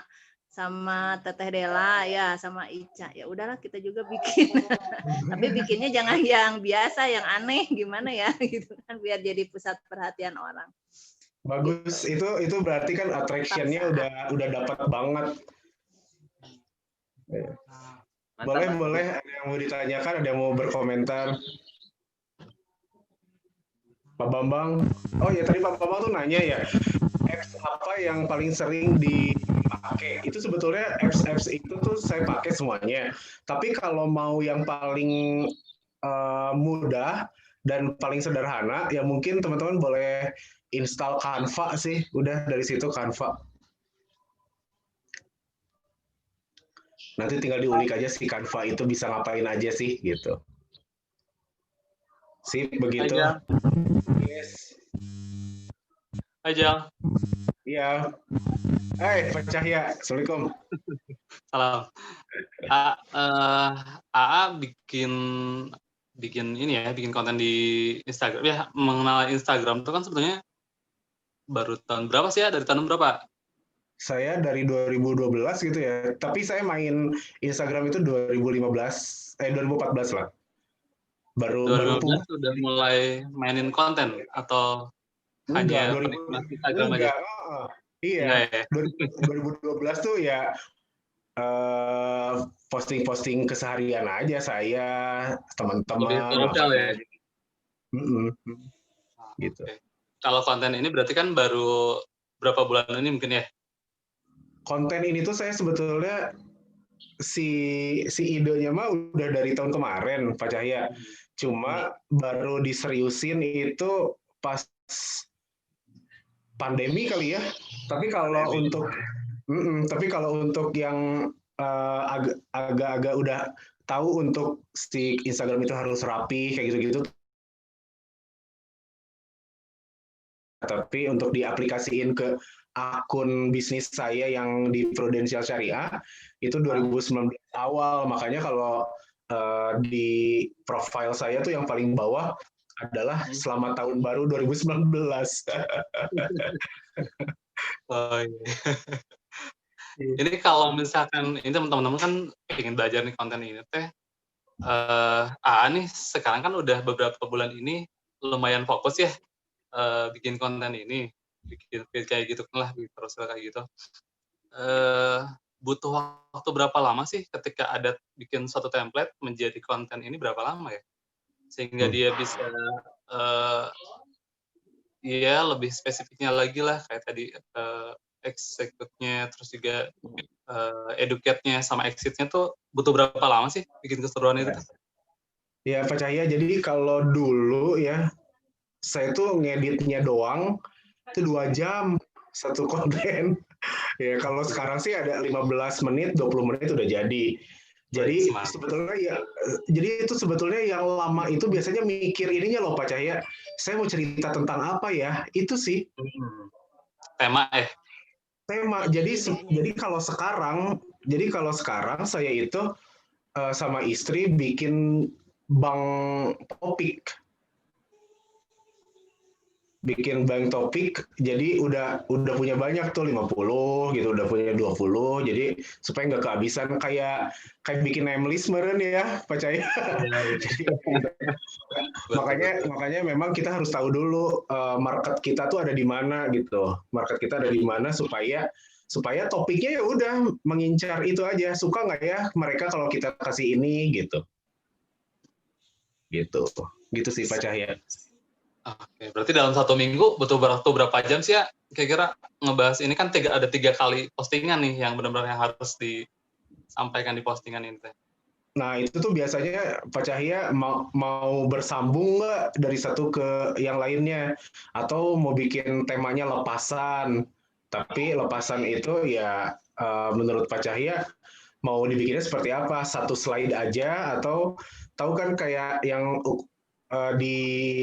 Teteh Dela ya, sama Ica, ya udahlah kita juga bikin. Tapi bikinnya jangan yang biasa, yang aneh gimana ya gitu kan, biar jadi pusat perhatian orang. Bagus, gitu. itu berarti kan attraction-nya udah dapat banget. Boleh ada yang mau ditanyakan, ada yang mau berkomentar. Pak Bambang, oh ya tadi Pak Bambang tuh nanya ya, apps apa yang paling sering dipakai? Itu sebetulnya apps itu tuh saya pakai semuanya. Tapi kalau mau yang paling mudah dan paling sederhana, ya mungkin teman-teman boleh install Canva sih. Udah dari situ Canva. Nanti tinggal diulik aja si Canva itu bisa ngapain aja sih gitu. Sip, begitu. Yes. Aja. Iya. Hai, Pak Cahya. Assalamualaikum. Salam. AA bikin ini ya, bikin konten di Instagram. Ya, mengenal Instagram itu kan sebetulnya baru tahun berapa sih ya? Dari tahun berapa? Saya dari 2012 gitu ya. Tapi saya main Instagram itu 2014 lah. Baru 2015 sudah mulai mainin konten atau hanya Instagram aja? Iya, 2012 tuh ya posting-posting keseharian aja saya, teman-teman. Ya? Gitu. Kalau konten ini berarti kan baru berapa bulan ini mungkin ya? konten ini tuh saya sebetulnya si idenya mah udah dari tahun kemarin, Pak Cahya. Cuma baru diseriusin itu pas pandemi kali ya. Tapi kalau untuk yang agak-agak udah tahu untuk si Instagram itu harus rapi kayak gitu-gitu. Tapi untuk diaplikasiin ke akun bisnis saya yang di Prudensial Syariah itu 2019 awal. Makanya kalau di profile saya tuh yang paling bawah adalah selamat tahun baru 2019. Oh, iya. Ini kalau misalkan ini teman-teman kan ingin belajar nih konten ini teh, ini sekarang kan udah beberapa bulan ini lumayan fokus ya bikin konten ini, bikin feed kayak gitu lah, terus kayak gitu. Butuh waktu berapa lama sih ketika ada bikin suatu template menjadi konten ini, berapa lama ya? Sehingga dia bisa ya lebih spesifiknya lagi lah kayak tadi execute-nya, terus juga educate-nya sama exit-nya tuh butuh berapa lama sih bikin keseruan itu? Ya Pak Cahya, jadi kalau dulu ya saya tuh ngeditnya doang itu 2 jam satu konten. Ya kalau sekarang sih ada 15 menit, 20 menit udah jadi. Jadi sebetulnya ya, jadi itu sebetulnya yang lama itu biasanya mikir ininya loh Pak Cahya. Saya mau cerita tentang apa ya? Itu sih. Tema Tema. Jadi kalau sekarang saya itu sama istri bikin bank topik. Jadi udah punya banyak tuh 50 gitu, udah punya 20, jadi supaya nggak kehabisan kayak bikin name list meren ya Pak Cahya. makanya memang kita harus tahu dulu market kita tuh ada di mana gitu. Market kita ada di mana supaya topiknya ya udah mengincar itu aja. Suka nggak ya mereka kalau kita kasih ini gitu. Gitu sih Pak Cahya. Oke, berarti dalam 1 minggu butuh waktu berapa jam sih ya kira-kira ngebahas ini kan ada 3 kali postingan nih yang benar-benar yang harus disampaikan di postingan ini. Nah itu tuh biasanya Pak Cahya mau bersambung nggak dari satu ke yang lainnya, atau mau bikin temanya lepasan, tapi lepasan itu ya menurut Pak Cahya mau dibikinnya seperti apa, 1 slide aja, atau tahu kan kayak yang di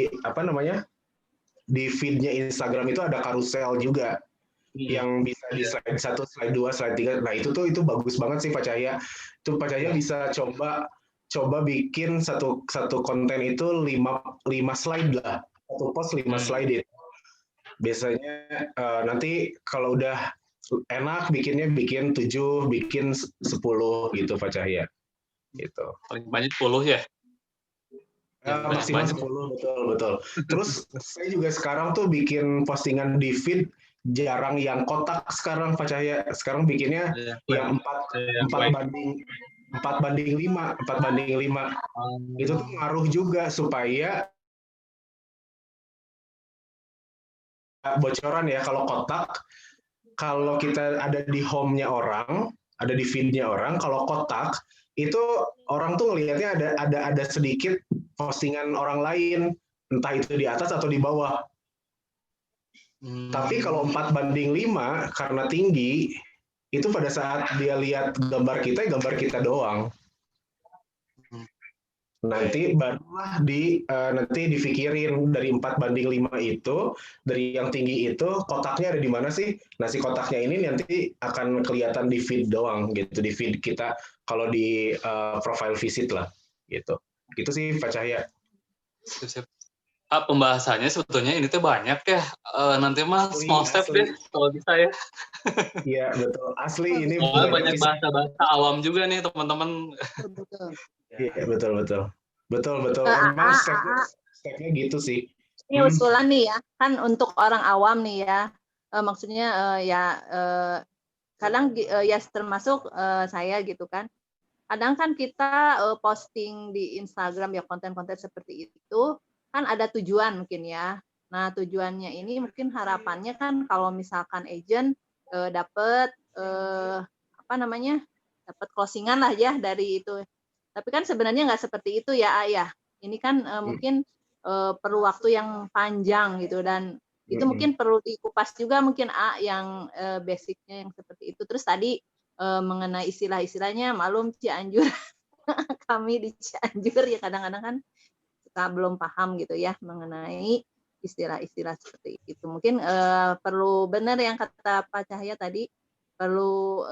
feed-nya Instagram itu ada karusel juga yang bisa di slide 1, slide 2, slide 3. Nah itu bagus banget sih Pak Cahya. Itu Pak Cahya bisa coba bikin satu konten itu 5 slide lah. Satu post 5 slide itu. Biasanya nanti kalau udah enak bikin 7, bikin 10 gitu Pak Cahya. Gitu. Paling banyak 10 ya? Maksimal 10, betul. Terus saya juga sekarang tuh bikin postingan di feed jarang yang kotak sekarang Pak Cahya. Sekarang bikinnya yang 4:5. Itu tuh ngaruh juga supaya bocoran ya. Kalau kotak, kalau kita ada di home-nya orang, ada di feed-nya orang, kalau kotak itu orang tuh ngelihatnya ada sedikit postingan orang lain, entah itu di atas atau di bawah. Tapi kalau 4:5 karena tinggi, itu pada saat dia lihat gambar kita doang. Nanti barulah nanti dipikirin dari 4:5 itu, dari yang tinggi itu kotaknya ada di mana sih? Nah si kotaknya ini nanti akan kelihatan di feed doang gitu, di feed kita kalau di profile visit lah gitu. Gitu sih Pak Cahya. Pembahasannya sebetulnya ini tuh banyak ya. Nanti mah small step deh kalau bisa ya. Iya betul. Asli ini banyak bahasa awam juga nih teman-teman. Iya betul. Emang stepnya gitu sih. Ini usulan nih ya, kan untuk orang awam nih ya. Maksudnya kadang ya termasuk saya gitu kan. Kadang kan kita posting di Instagram ya konten-konten seperti itu kan ada tujuan mungkin ya. Nah tujuannya ini mungkin harapannya kan kalau misalkan agent dapat apa namanya, dapat closingan lah ya dari itu. Tapi kan sebenarnya nggak seperti itu ya, ya. Ini kan mungkin perlu waktu yang panjang gitu, dan itu mungkin perlu dikupas juga mungkin yang basicnya yang seperti itu. Terus tadi mengenai istilah-istilahnya, malum Cianjur, kami di Cianjur ya kadang-kadang kan suka belum paham gitu ya mengenai istilah-istilah seperti itu. Mungkin perlu benar yang kata Pak Cahya tadi, perlu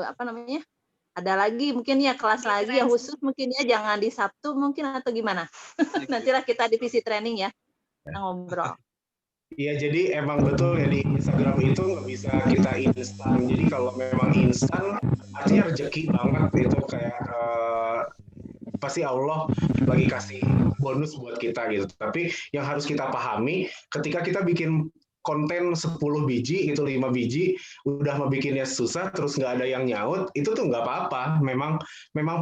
apa namanya, ada lagi mungkin ya kelas lagi yang khusus mungkin ya, jangan di Sabtu mungkin atau gimana. Nantilah kita divisi training ya, kita ngobrol. Iya, jadi emang betul ya di Instagram itu nggak bisa kita instan. Jadi kalau memang instan, artinya rezeki banget itu kayak pasti Allah lagi kasih bonus buat kita gitu. Tapi yang harus kita pahami, ketika kita bikin konten 10 biji, itu 5 biji, udah mau bikinnya susah, terus nggak ada yang nyaut, itu tuh nggak apa-apa. Memang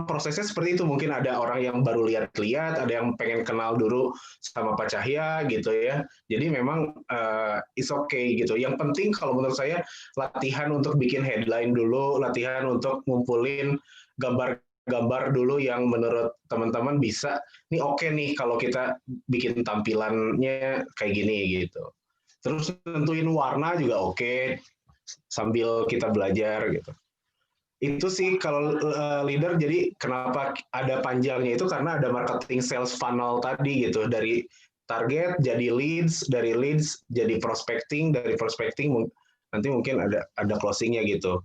prosesnya seperti itu. Mungkin ada orang yang baru lihat-lihat, ada yang pengen kenal dulu sama Pak Cahya gitu ya. Jadi memang it's okay gitu. Yang penting kalau menurut saya, latihan untuk bikin headline dulu, latihan untuk ngumpulin gambar dulu yang menurut teman-teman bisa, nih oke nih kalau kita bikin tampilannya kayak gini gitu. Terus tentuin warna juga oke, sambil kita belajar gitu. Itu sih kalau leader, jadi kenapa ada panjangnya itu karena ada marketing sales funnel tadi gitu, dari target jadi leads, dari leads jadi prospecting, dari prospecting nanti mungkin ada closingnya gitu.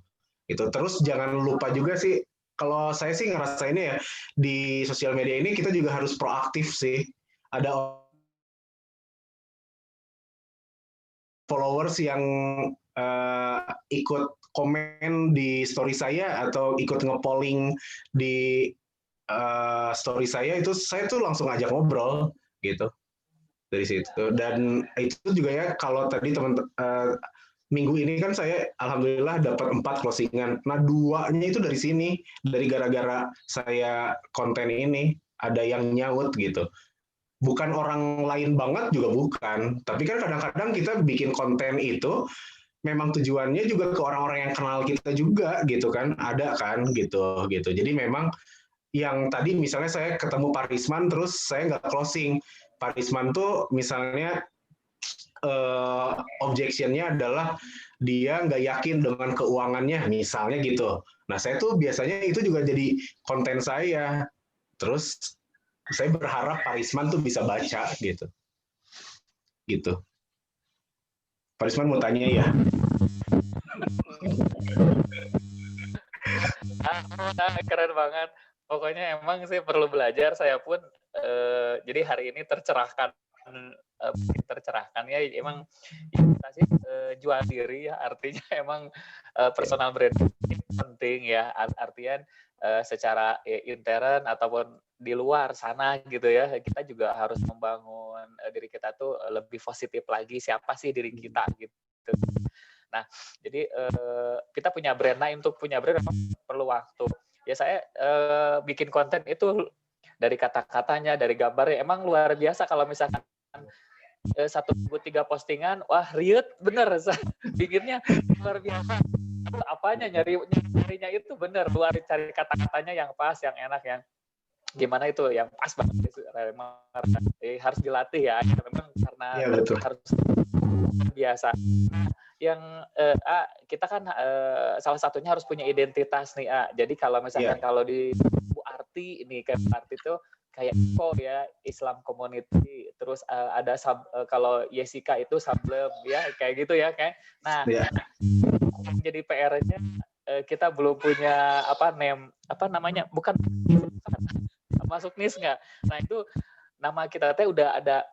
Itu terus jangan lupa juga sih, kalau saya sih ngerasainnya ya di sosial media ini kita juga harus proaktif sih. Ada followers yang ikut komen di story saya atau ikut nge-polling di story saya, itu saya tuh langsung ajak ngobrol gitu dari situ. Dan itu juga ya, kalau tadi minggu ini kan saya alhamdulillah dapat 4 closingan. Nah 2-nya itu dari sini, dari gara-gara saya konten ini ada yang nyaut gitu. Bukan orang lain banget juga bukan, tapi kan kadang-kadang kita bikin konten itu memang tujuannya juga ke orang-orang yang kenal kita juga gitu kan, ada kan gitu. Jadi memang yang tadi misalnya saya ketemu Pak Risman terus saya nggak closing, Pak Risman tuh misalnya objection-nya adalah dia nggak yakin dengan keuangannya misalnya gitu. Nah saya tuh biasanya itu juga jadi konten saya, terus saya berharap Pak Risman tuh bisa baca gitu. Pak Risman mau tanya ya? Keren banget. Pokoknya emang sih perlu belajar. Saya pun jadi hari ini tercerahkan ya. Emang kita sih jual diri ya. Artinya emang personal branding penting ya. Artian secara intern ataupun di luar sana gitu ya, kita juga harus membangun diri kita tuh lebih positif lagi, siapa sih diri kita gitu. Nah jadi kita punya brand, untuk punya brand memang perlu waktu ya. Saya bikin konten itu dari kata-katanya, dari gambarnya, emang luar biasa. Kalau misalkan 1 minggu 3 postingan, wah riut bener, bikinnya luar biasa. Apanya nyarinya itu bener, luar cari kata-katanya yang pas, yang enak, yang gimana itu yang pas banget. Harus dilatih ya, memang karena ya, betul. Harus biasa. Yang kita kan salah satunya harus punya identitas nih. Jadi kalau misalkan kalau di Bu Arti ini, kayak Bu Arti itu kayak info ya, Islam Community, terus ada kalau Jessica itu Sablem ya, kayak gitu ya kayak. Nah jadi PR-nya kita belum punya namanya, bukan masuk NIS nggak. Nah itu nama kita teh udah ada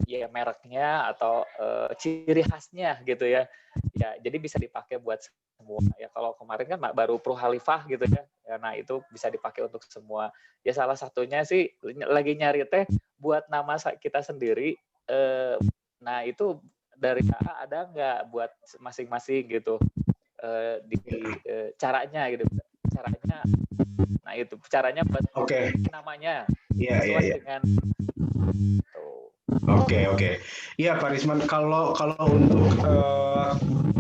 ya mereknya atau ciri khasnya gitu ya. Ya jadi bisa dipakai buat semua ya. Kalau kemarin kan baru Pro Khalifah gitu ya. Nah itu bisa dipakai untuk semua. Ya salah satunya sih lagi nyari teh buat nama kita sendiri. Nah itu dari ada nggak buat masing-masing gitu, di caranya gitu, caranya. Nah itu caranya buat namanya sesuai dengan Oke. Iya Pak Risman, kalau untuk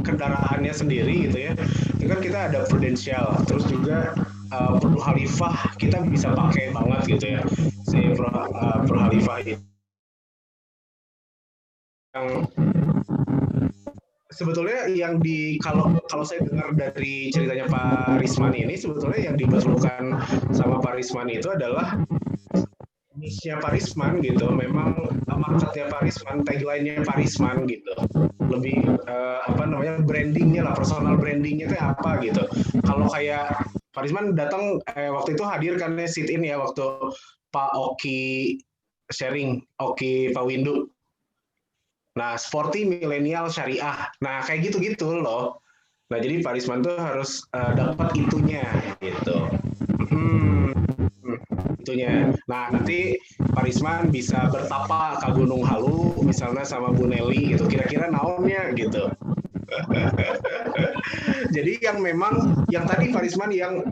kendaraannya sendiri gitu ya, itu kan kita ada prudensial, terus juga Pro Khalifah kita bisa pakai banget gitu ya, si Pro Khalifah itu yang sebetulnya yang kalau saya dengar dari ceritanya Pak Risman ini, sebetulnya yang diperlukan sama Pak Risman itu adalah niche-nya Pak Risman gitu, memang marketnya Pak Risman, tagline-nya Pak Risman gitu, lebih brandingnya lah, personal brandingnya itu apa gitu. Kalau kayak Pak Risman datang waktu itu hadir kan sit in ya waktu Pak Oki sharing, Oki Pak Windu. Nah, sporty milenial syariah. Nah, kayak gitu-gitu loh. Nah, jadi Pak Risman tuh harus dapat itunya gitu. Itunya. Nah, nanti Pak Risman bisa bertapa ke Gunung Halu misalnya sama Bu Nelly gitu. Kira-kira naonnya gitu. Jadi yang memang yang tadi Pak Risman yang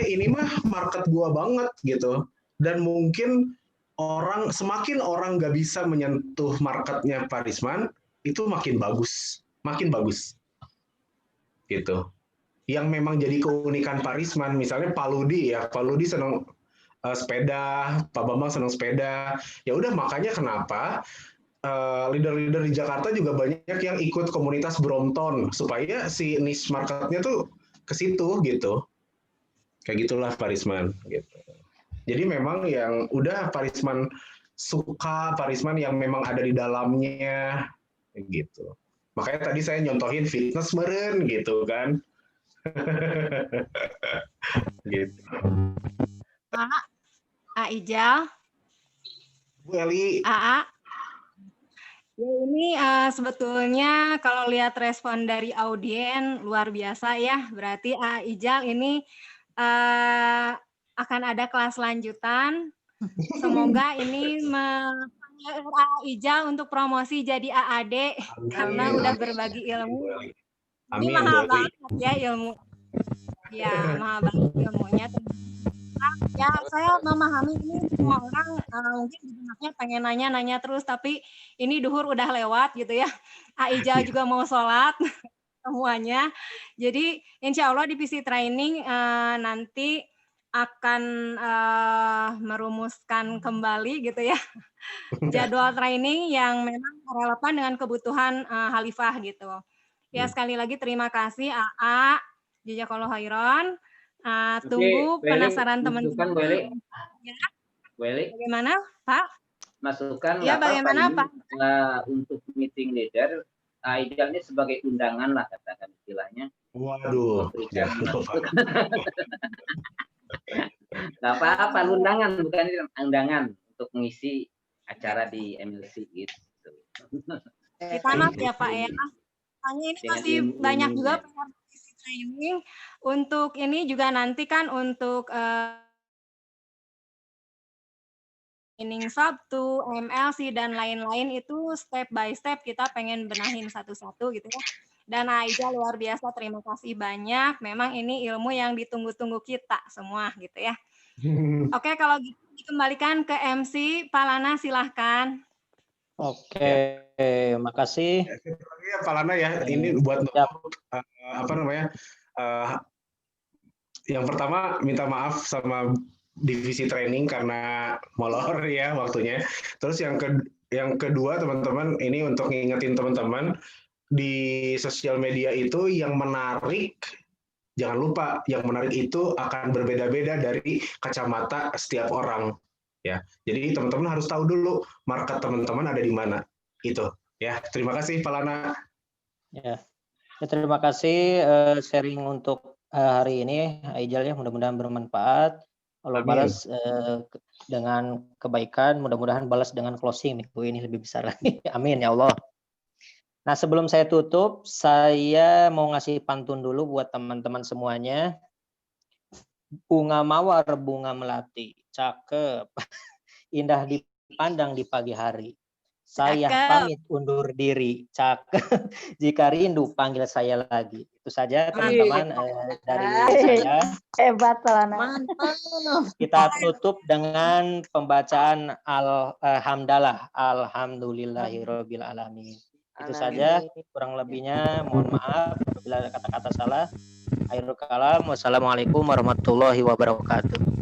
ini mah market gua banget gitu. Dan mungkin semakin orang nggak bisa menyentuh marketnya Pak Risman, itu makin bagus gitu. Yang memang jadi keunikan Pak Risman, misalnya Pak Ludi senang sepeda, Pak Bambang senang sepeda, ya udah makanya kenapa leader-leader di Jakarta juga banyak yang ikut komunitas Brompton supaya si niche marketnya tuh ke situ gitu, kayak gitulah Pak Risman gitu. Jadi memang yang udah Pak Risman suka, Pak Risman yang memang ada di dalamnya gitu. Makanya tadi saya nyontohin fitness meren gitu kan. Gitu. Pak Ijal. Bu Eli. Ya ini sebetulnya kalau lihat respon dari audien luar biasa ya. Berarti Ijal ini akan ada kelas lanjutan. Semoga ini Ijal untuk promosi jadi AAD karena udah berbagi ilmu. Ini mahal banget ya ilmu. Ya, mahal banget ilmunya. Ya, saya memahami ini semua orang mungkin sebenarnya pengen nanya terus, tapi ini duhur udah lewat gitu ya. Ijal juga mau sholat semuanya. Jadi insya Allah di PC Training nanti akan merumuskan kembali gitu ya jadwal training yang memang relevan dengan kebutuhan Khalifah gitu. Ya sekali lagi terima kasih AA, jazakallahu khairan. Tunggu penasaran teman-teman. Ya. Bagaimana Pak? Masukan ya bagaimana Pak? Untuk meeting leader, Ijal ini sebagai undangan lah katakan istilahnya. Waduh. Nggak apa-apa, undangan bukan undangan untuk mengisi acara di MLC gitu. Kita maaf ya Pak ya. Hanya ini masih banyak juga training. Untuk ini juga nanti kan untuk training Sabtu, MLC dan lain-lain itu step by step kita pengen benahin satu-satu gitu ya. Dan Aiza luar biasa, terima kasih banyak. Memang ini ilmu yang ditunggu-tunggu kita semua gitu ya. Oke, kalau gitu dikembalikan ke MC, Pak Lana silahkan. Oke, makasih. Ya, Pak Lana ya, ini buat yang pertama minta maaf sama divisi training karena molor ya waktunya. Terus yang kedua teman-teman ini untuk ngingetin teman-teman di sosial media itu yang menarik, jangan lupa yang menarik itu akan berbeda-beda dari kacamata setiap orang ya. Jadi teman-teman harus tahu dulu market teman-teman ada di mana. Itu ya. Terima kasih Pak Lana. Ya, terima kasih sharing untuk hari ini Ijal ya, mudah-mudahan bermanfaat. Kalau balas dengan kebaikan, mudah-mudahan balas dengan closing minggu ini lebih besar lagi. Amin ya Allah. Nah, sebelum saya tutup, saya mau ngasih pantun dulu buat teman-teman semuanya. Bunga mawar, bunga melati, cakep, indah dipandang di pagi hari. Saya Cakep. pamit undur diri. Jika rindu panggil saya lagi. Itu saja teman-teman dari saya. Hebat Lana. Mantap. Kita tutup dengan pembacaan Alhamdulillah. Alhamdulillahirabbil alamin. Itu saja, kurang lebihnya mohon maaf apabila ada kata-kata salah. Akhirul kalam. Wassalamualaikum warahmatullahi wabarakatuh.